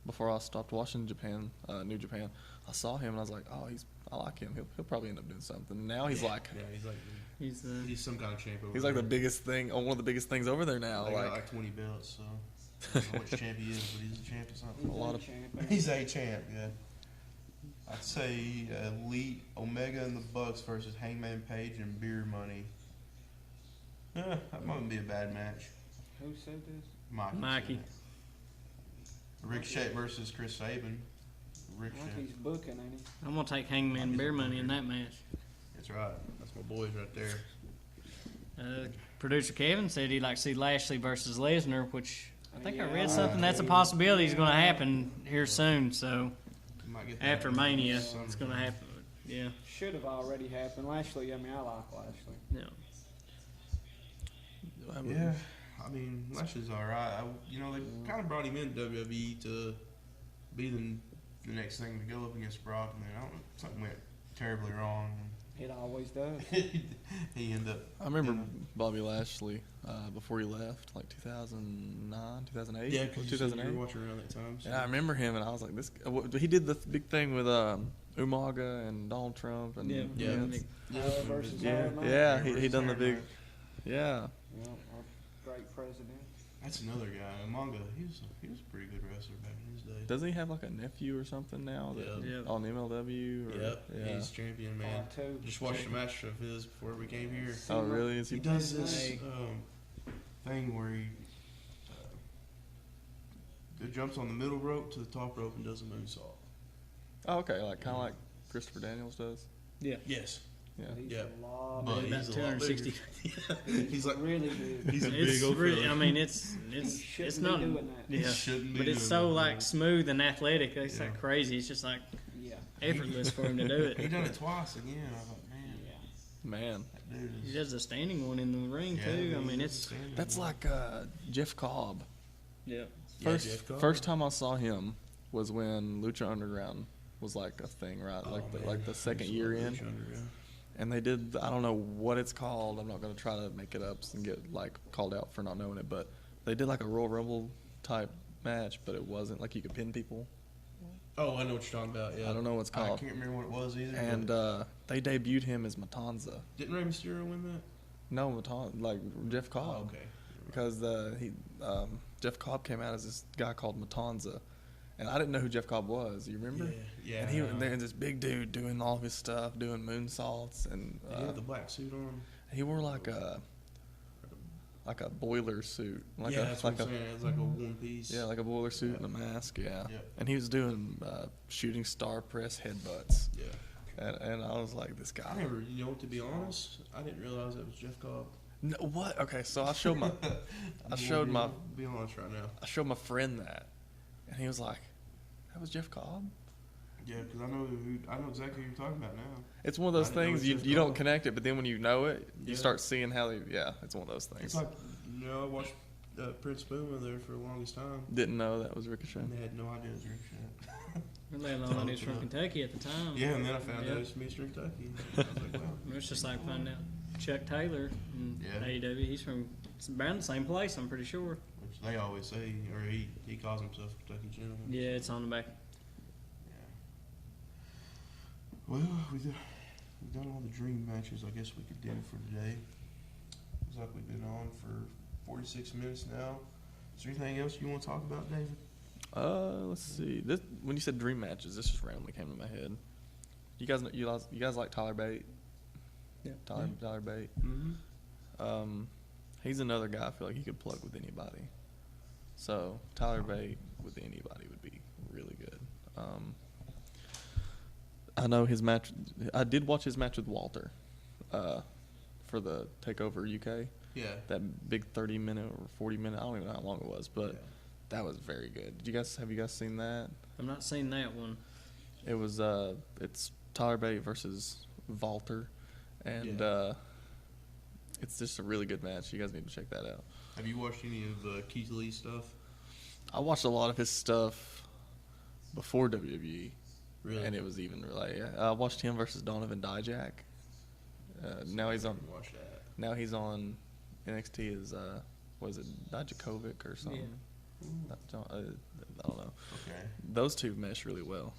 before I stopped watching New Japan. I saw him and I was like, oh, I like him. He'll probably end up doing something. Now he's like. Yeah, he's like He's he's some kind of champ over He's there. like the biggest thing, one of the biggest things over there now. They got Like, like 20 belts, so I don't know which champ he is, but he's a champ or something. A lot of- He's a champ, yeah. I'd say Elite, Omega and the Bucks versus Hangman Page and Beer Money. That might be a bad match. Who said this? Mikey. Ricochet versus Chris Sabin. Ricochet. Mikey's booking, ain't he? I'm going to take Hangman Bear Money in that match. That's right. That's my boys right there. Producer Kevin said he'd like to see Lashley versus Lesnar, which I think I Yeah. read something that's a possibility is going to happen here soon. So You might get that after Mania, summer. it's going to happen. Yeah. Should have already happened. Lashley, I mean, I like Lashley. Yeah. Yeah, I mean, Lashley's all right. They kind of brought him in WWE to be the next thing to go up against Brock, and then I don't know, something went terribly wrong. It always does. He ended up. I remember Bobby Lashley before he left, like 2009, 2008. Yeah, because you 2008. were watching around that time. So. Yeah, I remember him, and I was like, "This." He did the big thing with Umaga and Donald Trump, and Yeah. Yeah. Versus yeah, Iron Man. yeah. He versus done the Iron big, Man. yeah. Yeah, our great president. That's another guy. Manga. He was a pretty good wrestler back in his day. Doesn't he have like a nephew or something now that Yeah. Yeah. on MLW? Or, Yep. Yeah. He's champion, man. R2. Just watched a match of his before we came here. Oh, really? Is He he? does this Hey. thing where he jumps on the middle rope to the top rope and does a moonsault. Oh, okay. Like kind of like Christopher Daniels does. Yes, Yeah. He's Yeah. a lot but About he's a lot 260. bigger. He's like really good. he's a It's big old really, fella. I mean, it's He shouldn't it's be not. doing that. He Yeah. shouldn't be But it's doing so that, like man. smooth and athletic. It's like Yeah. crazy. It's just like Yeah. effortless for him to do He it. done it twice again. I thought, man, Yeah. Man, that dude is. He does a standing one in the ring too. I mean, it's that's like Jeff Cobb. yeah. Yeah, Jeff Cobb. First time I saw him was when Lucha Underground was like a thing, right? Oh, like the second year in. And they did, I don't know what it's called. I'm not going to try to make it up and get like called out for not knowing it, but they did like a Royal Rumble type match, but it wasn't like you could pin people. Oh, I know what you're talking about. Yeah, I don't know what it's called. I can't remember what it was either. And they debuted him as Matanza. Didn't Rey Mysterio win that? No, Matanza, like Jeff Cobb. Oh, okay. Because Jeff Cobb came out as this guy called Matanza. And I didn't know who Jeff Cobb was. You remember? Yeah. And he was there, this big dude doing all his stuff, doing moonsaults, and Did he have the black suit on? he wore like a boiler suit, That's what I'm saying. It's like a one piece. yeah, like a boiler suit and a mask, yeah. Yeah. And he was doing shooting star press headbutts, Yeah. and I was like, this guy. I never, to be honest, I didn't realize that was Jeff Cobb. No, what? Okay, so I showed my Be honest right now. I showed my friend that, and he was like, "That was Jeff Cobb." Yeah, because I know exactly who you're talking about now. It's one of those I didn't know things it's you Jeff don't Cobb. connect it, but then when you know it, you Yeah. start seeing how they. Yeah, it's one of those things. It's like, I watched Prince Puma there for the longest time, Didn't know that was Ricochet. and they had no idea it was Ricochet. Let alone he was from Kentucky at the time. Yeah, and then I found Yeah. out it was from Eastern Kentucky. I was like, wow. It's just like finding out Chuck Taylor in Yeah. AEW. He's from around the same place, I'm pretty sure. Which they always say, or he calls himself Kentucky Gentleman. Yeah, it's on the back. Yeah. Well, we've done all the dream matches. I guess we could do for today. Looks like we've been on for 46 minutes now. Is there anything else you want to talk about, David? Let's see. This when you said dream matches, this just randomly came to my head. You guys like Tyler Bate? Yeah. Tyler Bate. Mm-hmm. He's another guy I feel like he could plug with anybody. So Tyler Bate with anybody would be really good. I know his match. I did watch his match with Walter for the Takeover UK. Yeah. That big 30-minute or 40-minute. I don't even know how long it was, but that was very good. Have you guys seen that? I've not seen that one. It was it's Tyler Bate versus Walter, and it's just a really good match. You guys need to check that out. Have you watched any of Keith Lee's stuff? I watched a lot of his stuff before WWE, Really? and it was even like I watched him versus Donovan Dijak. Now he's on. Watch that. Now he's on NXT as was it Dijakovic or something? Yeah. I don't know. Okay. Those two mesh really well.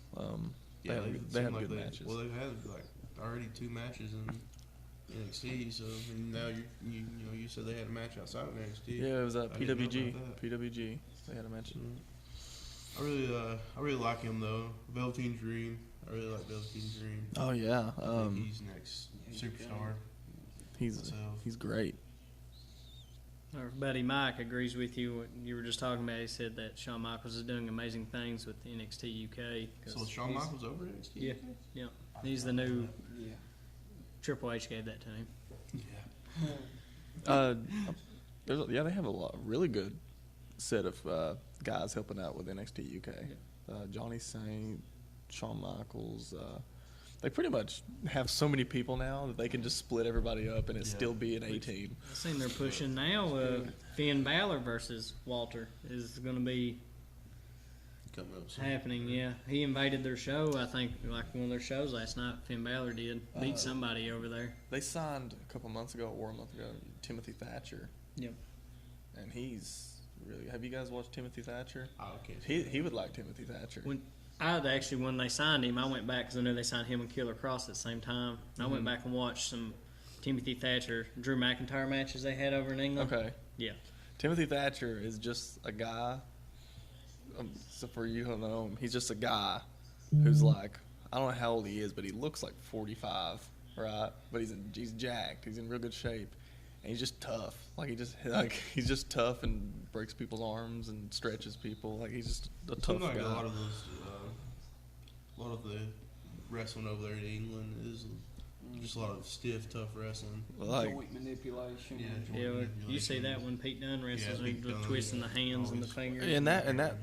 They have seem good like matches. Well, they've had like already 2 matches in NXT, so and now you said they had a match outside of NXT. Yeah, it was I didn't know PWG. about that. PWG. They had a match. I really like him though. Velveteen Dream. I really like Velveteen Dream. Oh yeah. I think he's next superstar. He's great. Our buddy Mike agrees with you. What you were just talking about. He said that Shawn Michaels is doing amazing things with NXT UK. So is Shawn Michaels over at NXT? Yeah. Yeah. He's the new Triple H gave that to him. Yeah. They have a really good set of guys helping out with NXT UK. Johnny Saint, Shawn Michaels. They pretty much have so many people now that they can just split everybody up and it still be an A team. I've seen they're pushing now. Finn Balor versus Walter is going to be Coming up soon. happening. Yeah, he invaded their show. I think like one of their shows last night. Finn Balor did beat somebody over there. They signed a couple months ago or a month ago Timothy Thatcher. Yep. And he's really. Have you guys watched Timothy Thatcher? Oh, okay. He would like Timothy Thatcher. When they signed him, I went back because I knew they signed him and Killer Cross at the same time. And I went back and watched some Timothy Thatcher, Drew McIntyre matches they had over in England. Okay. Yeah. Timothy Thatcher is just a guy. So for you who don't know him, he's just a guy who's like, I don't know how old he is, but he looks like 45, right? But he's jacked. He's in real good shape, and he's just tough. He's just tough and breaks people's arms and stretches people. Like he's just a tough Seems like guy. a lot of the wrestling over there in England is just a lot of stiff, tough wrestling. Like Joint manipulation. Yeah, you see that when Pete Dunne wrestles, Pete and Dunne, twisting the hands and the fingers. and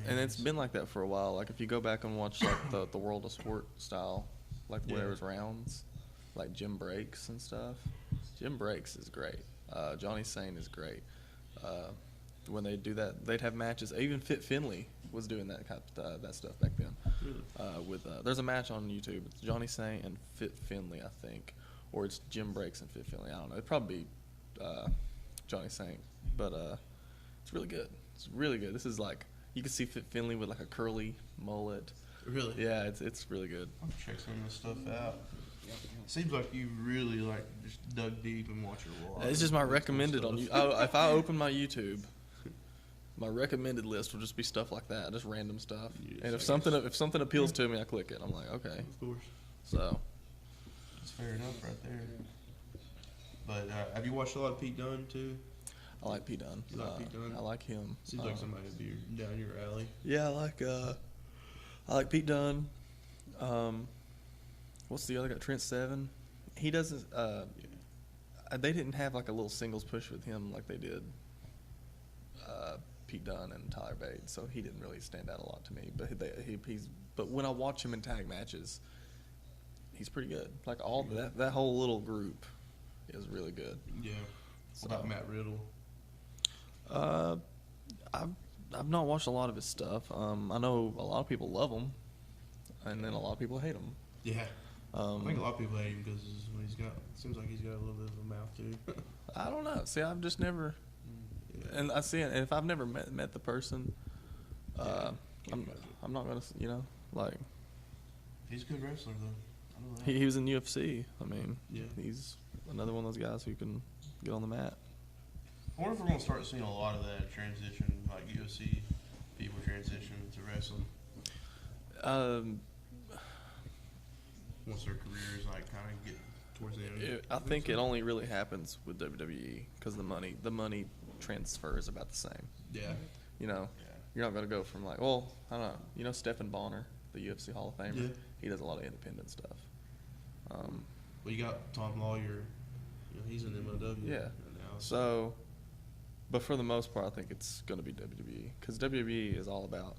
it's been like that for a while. Like if you go back and watch like the World of Sport style, like where it was rounds, like Jim Breaks and stuff. Jim Breaks is great. Johnny Saint is great. When they do that, they'd have matches. Even Fit Finley was doing that that stuff back then. Really? There's a match on YouTube. It's Johnny Saint and Fit Finley, I think, or it's Jim Breaks and Fit Finley. I don't know. It'd probably be Johnny Saint, but it's really good. It's really good. This is like you can see Fit Finley with like a curly mullet. Really? Yeah, it's really good. I'll check some of this stuff out. Seems like you really like just dug deep and watched a lot. It's just my recommended on you. If I open my YouTube, my recommended list will just be stuff like that, just random stuff. Yes, And I if something appeals to me, I click it. I'm like, okay. Of course. So That's fair enough right there. But have you watched a lot of Pete Dunne too? I like Pete Dunne. You like Pete Dunne? I like him. Seems like somebody would be down your alley. Yeah, I like Pete Dunne. What's the other guy? Trent Seven. He doesn't. They didn't have like a little singles push with him like they did Pete Dunne and Tyler Bates, so he didn't really stand out a lot to me. But but when I watch him in tag matches, he's pretty good. Like all that whole little group is really good. Yeah. So, What about Matt Riddle? I've not watched a lot of his stuff. I know a lot of people love him, and then a lot of people hate him. Yeah. I think a lot of people hate him because seems like he's got a little bit of a mouth too. I don't know. See, I've just never, and I see it. And if I've never met the person, I'm not gonna, like. He's a good wrestler though. I know that. He was in UFC. I mean, Yeah. he's another one of those guys who can get on the mat. I wonder if we're gonna start seeing a lot of that transition, like UFC people transition to wrestling once their careers like kind of get towards the end. I think it only really happens with WWE because the money transfer is about the same. Yeah. You're not gonna go from like, well, I don't know. You know, Stephen Bonner, the UFC Hall of Famer. Yeah. He does a lot of independent stuff. Well, you got Tom Lawyer. He's in MLW. Yeah. Now, So, but for the most part, I think it's going to be WWE because WWE is all about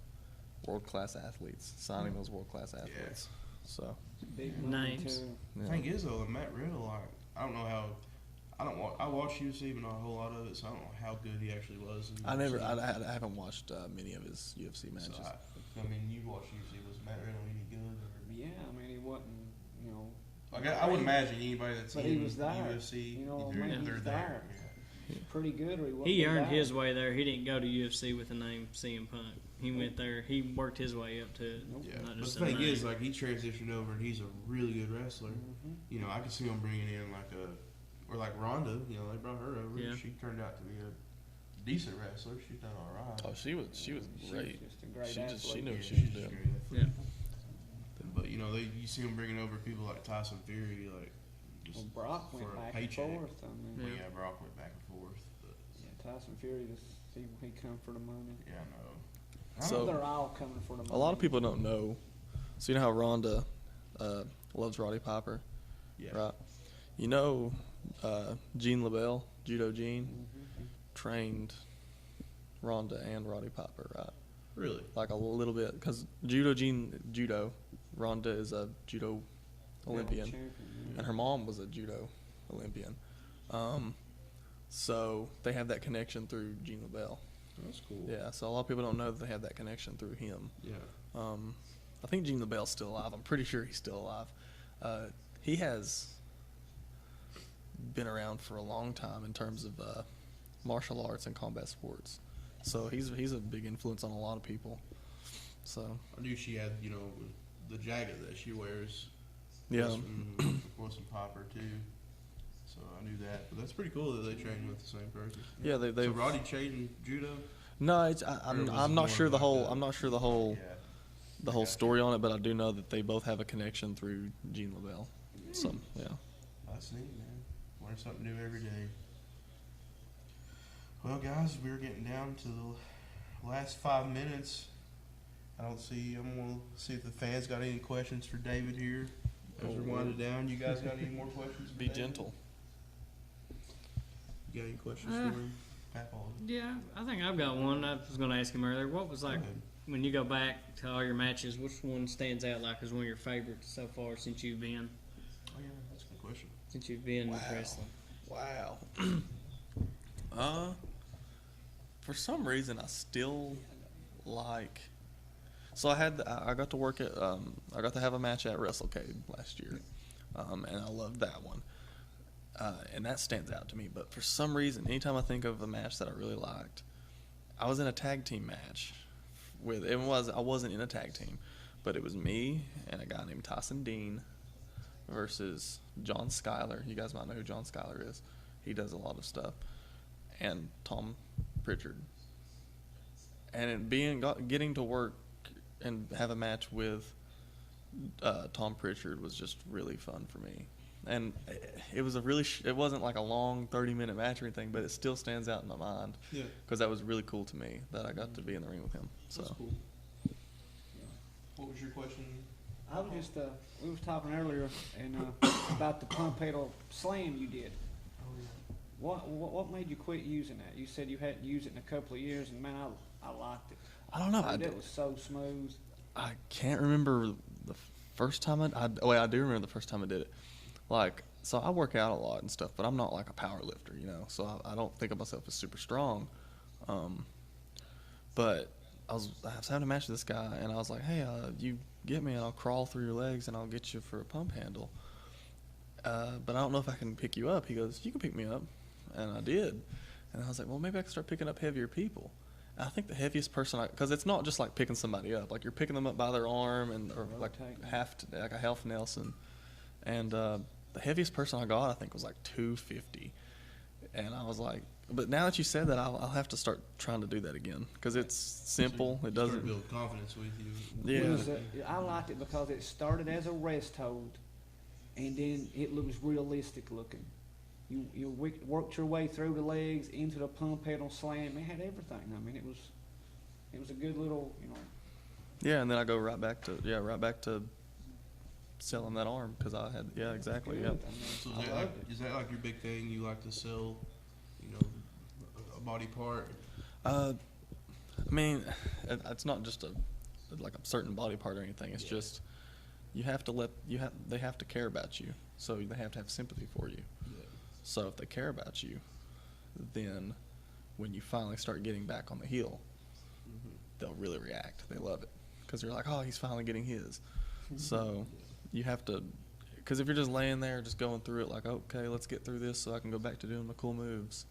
world-class athletes, signing those world-class athletes. So, Big money, Names. too. the yeah. thing is though, with Matt Riddle, like I don't know how. I watch UFC, but not a whole lot of it, so I don't know how good he actually was. In UFC. I haven't watched many of his UFC matches. So I mean, you watch UFC. Was Matt Riddle any good? Or? Yeah, I mean, he wasn't, Like I would imagine anybody that's But in he was there. UFC, You know what I they're, mean? they're He's there. there. pretty good, or he wasn't. He that earned bad. his way there. He didn't go to UFC with the name CM Punk. He went there. He worked his way up to it. Nope. Yeah, Not but just the thing a name. is, like he transitioned over, and he's a really good wrestler. Mhm. I could see him bringing in like Ronda. They brought her over. Yeah. She turned out to be a decent wrestler. She's done all right. Oh, she was great. Just a great She athlete. knew what she she's was just doing. great. Yeah. But you see him bringing over people like Tyson Fury, like just Well, Brock went for a back paycheck. and forth. I mean, Well, Yeah. yeah, Brock went back and forth. But yeah, Tyson Fury he come for the money. yeah, I know. So- They're all coming for the money. A lot of people don't know. So you know how Rhonda loves Roddy Piper, Yeah. right? Gene LaBelle, Judo Gene, trained Rhonda and Roddy Piper, right? Really? Like a little bit, because judo. Rhonda is a judo Olympian, Champion, and her mom was a judo Olympian. So they have that connection through Gene LaBelle. That's cool. Yeah, so a lot of people don't know that they have that connection through him. Yeah. I think Gene LaBelle's still alive. I'm pretty sure he's still alive. He has been around for a long time in terms of martial arts and combat sports. So he's a big influence on a lot of people. So I knew she had, the jacket that she wears. yeah, Was from Wilson Piper too. So I knew that. But that's pretty cool that they trained with the same person. yeah. They So Roddy trained judo. no, Or was I'm it not more sure the like whole that? I'm not sure the whole Yeah. the whole Gotcha. story on it, but I do know that they both have a connection through Gene LaBelle. So yeah. That's neat, man. Learn something new every day. Well, guys, we're getting down to the last 5 minutes. I'm going to see if the fans got any questions for David here. As we're winding down, you guys got any more questions? For Be David? gentle. You got any questions for him? Papa? Yeah, I think I've got one. I was going to ask him earlier. What was like when you go back to all your matches? Which one stands out like as one of your favorites so far since you've been Oh, yeah, that's a good question. with wrestling? Wow. For some reason, I still like So I got to work at I got to have a match at WrestleCade last year, and I loved that one, and that stands out to me. But for some reason, anytime I think of a match that I really liked, I was in a tag team match I wasn't in a tag team, but it was me and a guy named Tyson Dean versus John Schuyler. You guys might know who John Schuyler is. He does a lot of stuff, and Tom Pritchard. And getting to work and have a match with Tom Pritchard was just really fun for me. And it was it wasn't like a long 30-minute match or anything, but it still stands out in my mind. Yeah. Because that was really cool to me that I got to be in the ring with him. So. That's cool. What was your question? I was just, we was talking earlier and about the pump pedal slam you did. Oh, yeah. What made you quit using that? You said you hadn't used it in a couple of years, and man, I liked it. I don't know. It was so smooth. I can't remember the first time I do remember the first time I did it. Like, so I work out a lot and stuff, but I'm not like a power lifter, you know, so I don't think of myself as super strong. But I was having a match with this guy, and I was like, hey, you get me and I'll crawl through your legs and I'll get you for a pump handle. But I don't know if I can pick you up. He goes, you can pick me up. And I did. And I was like, well, maybe I can start picking up heavier people. And I think the heaviest person, because it's not just like picking somebody up. Like, you're picking them up by their arm or like a half Nelson. And the heaviest person I got, I think, was like 250. And I was like, but now that you said that, I'll have to start trying to do that again because it's simple. So it doesn't build confidence with you. Yeah. I liked it because it started as a rest hold, and then it was realistic looking. You worked your way through the legs into the pump pedal slam. It had everything. I mean, it was a good little, you know. Yeah, and then I go right back to selling that arm because I had exactly. Yeah. So is that like your big thing? You like to sell, you know, a body part? I mean, it's not just like a certain body part or anything. It's just they have to care about you, so they have to have sympathy for you. Yeah. So if they care about you, then when you finally start getting back on the heel, they'll really react. They love it because you're like, oh, he's finally getting his. So you have to, because if you're just laying there, just going through it like, okay, let's get through this so I can go back to doing my cool moves,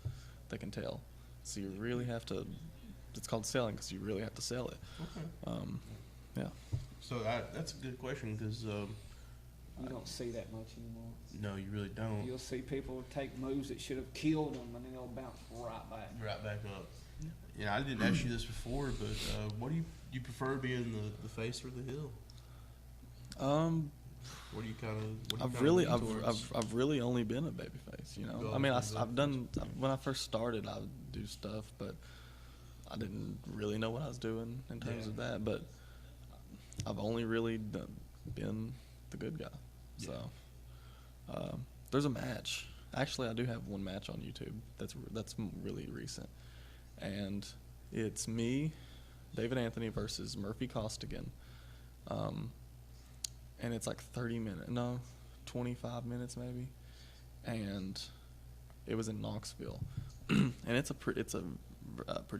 they can tell. So you really have to, it's called selling because you really have to sell it. Okay. Yeah. So that's a good question because You don't see that much anymore. no, you really don't. You'll see people take moves that should have killed them, and then they'll bounce right back. Right back up. Yeah, I didn't ask you this before, but what do you prefer being the face or the heel? What do you kind of? I've really only been a babyface. You know, I mean, I've done when I first started, I would do stuff, but I didn't really know what I was doing in terms of that. But I've only really been the good guy. Yeah. So there's a match. Actually, I do have one match on YouTube that's really recent, and it's me, David Anthony versus Murphy Costigan. And it's like 25 minutes maybe, and it was in Knoxville, and it's a pretty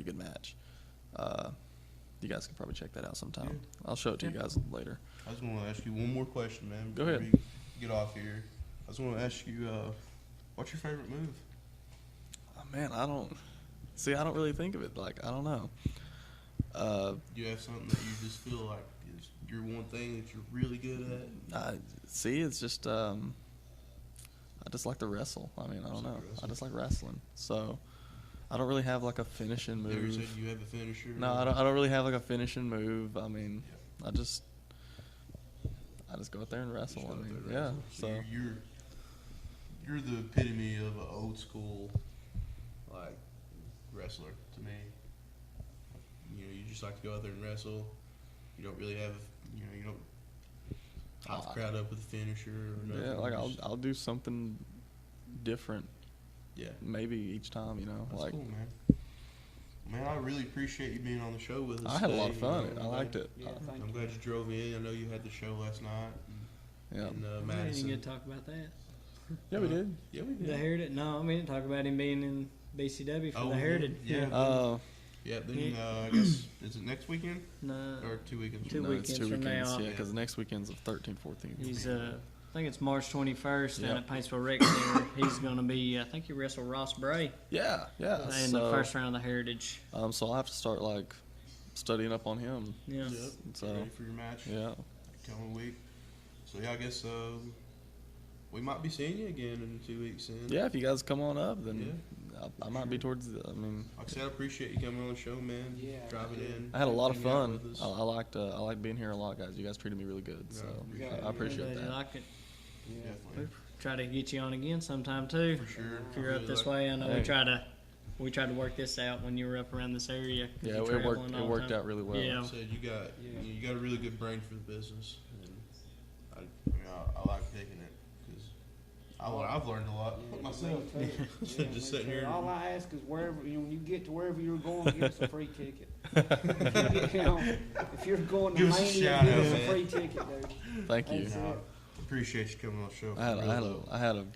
good match. You guys can probably check that out sometime. Yeah. I'll show it to you guys later. I was going to ask you one more question, man. Go ahead. We get off here. I was going to ask you, what's your favorite move? Oh, man, I don't really think of it. Like, I don't know. You have something that you just feel like is your one thing that you're really good at? It's just I just like to wrestle. I mean, I don't know. I just like wrestling. So I don't really have like a finishing move. You said you have a finisher? No, I don't really have like a finishing move. I mean, I just go out there and wrestle. I mean, yeah. So you're the epitome of an old school like wrestler to me. You know, you just like to go out there and wrestle. You don't really have, you don't hot the crowd up with a finisher or nothing. Yeah, like I'll do something different. Yeah. Maybe each time, That's like, cool, man. Man, I really appreciate you being on the show with us. I had a lot of fun. I liked it. Yeah, I'm glad you drove in. I know you had the show last night. Yeah. In We Madison. didn't get to talk about that. Yeah, we did. Yeah, we did. The Heritage? No, we didn't talk about him being in BCW for the Heritage. Yeah. Yeah, then I guess, is it next weekend? No, Or 2 weekends? Two No, it's weekends 2 from weekends. now. Yeah, because the next weekend's the 13th, 14th. he's I think it's March 21st down Yep. at Paintsville Rec Center. He's going to be, I think he wrestled Ross Bray Yeah. in the first round of the Heritage. So I'll have to start like studying up on him. Yeah. Yep. So Ready for your match? yeah. Coming week. So yeah, I guess we might be seeing you again in 2 weeks. Then. Yeah, if you guys come on up, then I might be towards. I mean, Like I said, I appreciate you coming on the show, man. Yeah, Driving in. I had a lot of hanging out fun. with us. I like being here a lot, guys. You guys treated me really good, so Yeah, I appreciate Glad you that. like it. Yeah. Definitely. Try to get you on again sometime too. For sure. If you're up this way, I know Hey. we tried to work this out when you were up around this area. 'cause Yeah, you're it traveling worked. all It the worked time. out really well. Yeah. Like I said, you got a really good brain for the business, and I like taking it because I've learned a lot myself. Me too. Yeah, Just me sitting too. here. All I ask is wherever when you get to wherever you're going, give us a free ticket. If you're going to Give us a Mania, shout give out, us a man. free ticket, dude. Thank you. That's it. Appreciate you coming on the show. I had a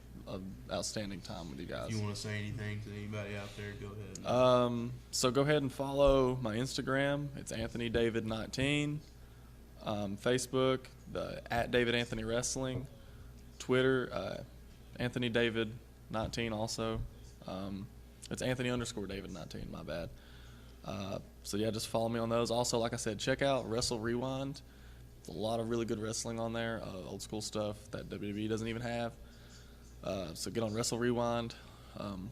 outstanding time with you guys. If you want to say anything to anybody out there, go ahead. So go ahead and follow my Instagram. It's Anthony David 19. Facebook, at David Anthony Wrestling. Twitter, Anthony David 19 also. It's Anthony _ David 19. My bad. So yeah, just follow me on those. Also, like I said, check out Wrestle Rewind. There's a lot of really good wrestling on there. Old school stuff that WWE doesn't even have. So get on Wrestle Rewind.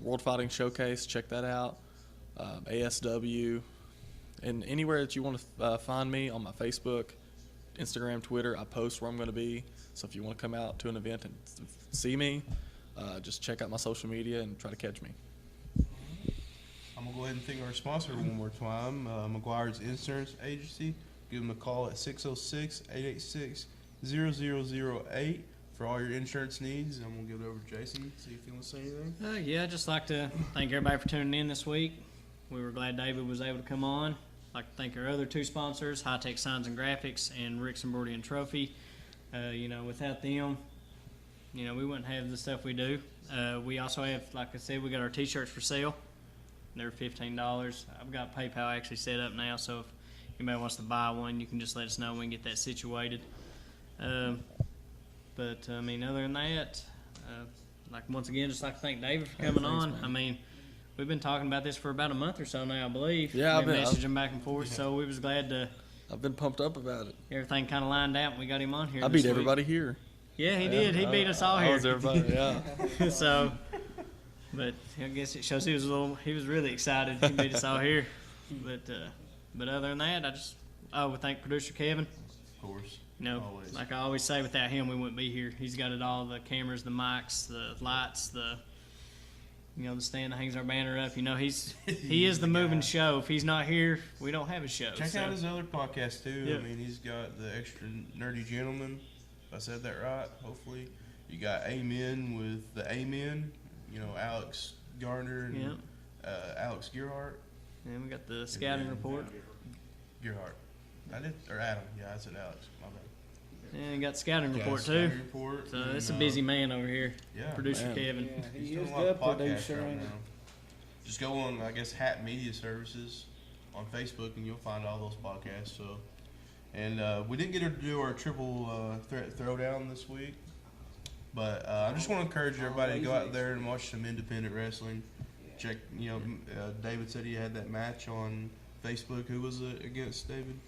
World Fighting Showcase, check that out. ASW, and anywhere that you want to find me on my Facebook, Instagram, Twitter, I post where I'm going to be. So if you want to come out to an event and see me, just check out my social media and try to catch me. I'm going to go ahead and thank our sponsor one more time, McGuire's Insurance Agency. Give them a call at 606-886-0008 for all your insurance needs. I'm going to give it over to Jason, see if he wants to say anything. Yeah, I'd just like to thank everybody for tuning in this week. We were glad David was able to come on. I'd like to thank our other two sponsors, High Tech Signs and Graphics and Rick's Embroidery Trophy. Without them, we wouldn't have the stuff we do. We also have, like I said, we got our T-shirts for sale. They're $15. I've got PayPal actually set up now, so if anybody wants to buy one, you can just let us know. We can get that situated. Other than that, once again, just like to thank David for coming on. man. I mean, we've been talking about this for about a month or so now, I believe. Yeah, I've Been been- messaging back and forth, so we was glad to I've been pumped up about it. everything kind of lined out and we got him on here. I this beat week. everybody here. Yeah, he did. He beat us all I here. was everybody, yeah. So, but I guess it shows he was really excited. He beat us all here. But other than that, we thank producer Kevin. Of course. Always. Like I always say, without him, we wouldn't be here. He's got it all: the cameras, the mics, the lights, the stand that hangs our banner up. He is the moving guy. show. If he's not here, we don't have a show. Check so. out his other podcast, too. Yep. I mean, he's got the Extra Nerdy Gentleman. If I said that right, hopefully. You got Amen with the Amen. Alex Garner and Alex Gearhart. And we got the scouting report. Gearhart. I did, or Adam. Yeah, I said Alex. My bad. And we got the scouting Yeah, report Scouting too. Report, So and, it's a busy man over here. Yeah, Producer man. Kevin. Yeah, He's he doing is a lot the of podcasts producer. right ain't he? now. Just go on, I guess, Hat Media Services on Facebook, and you'll find all those podcasts. So, and we didn't get to do our triple threat throwdown this week, but I just want to encourage everybody to go out there and watch some independent wrestling. Check, David said he had that match on Facebook. Who was it against, David?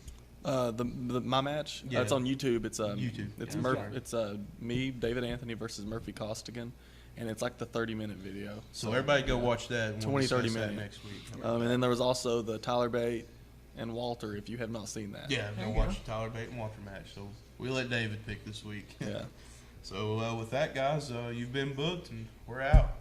My match. Yeah. It's on YouTube. It's YouTube. It's Yeah. It's me, David Anthony versus Murphy Costigan, and it's like the 30-minute video. So everybody go watch that. And 20, 30 discuss that minutes. next week. And then there was also the Tyler Bate and Walter. If you have not seen that, Yeah, go watch the Tyler Bate and Walter match. So we let David pick this week. yeah. So with that, guys, you've been booked, and we're out.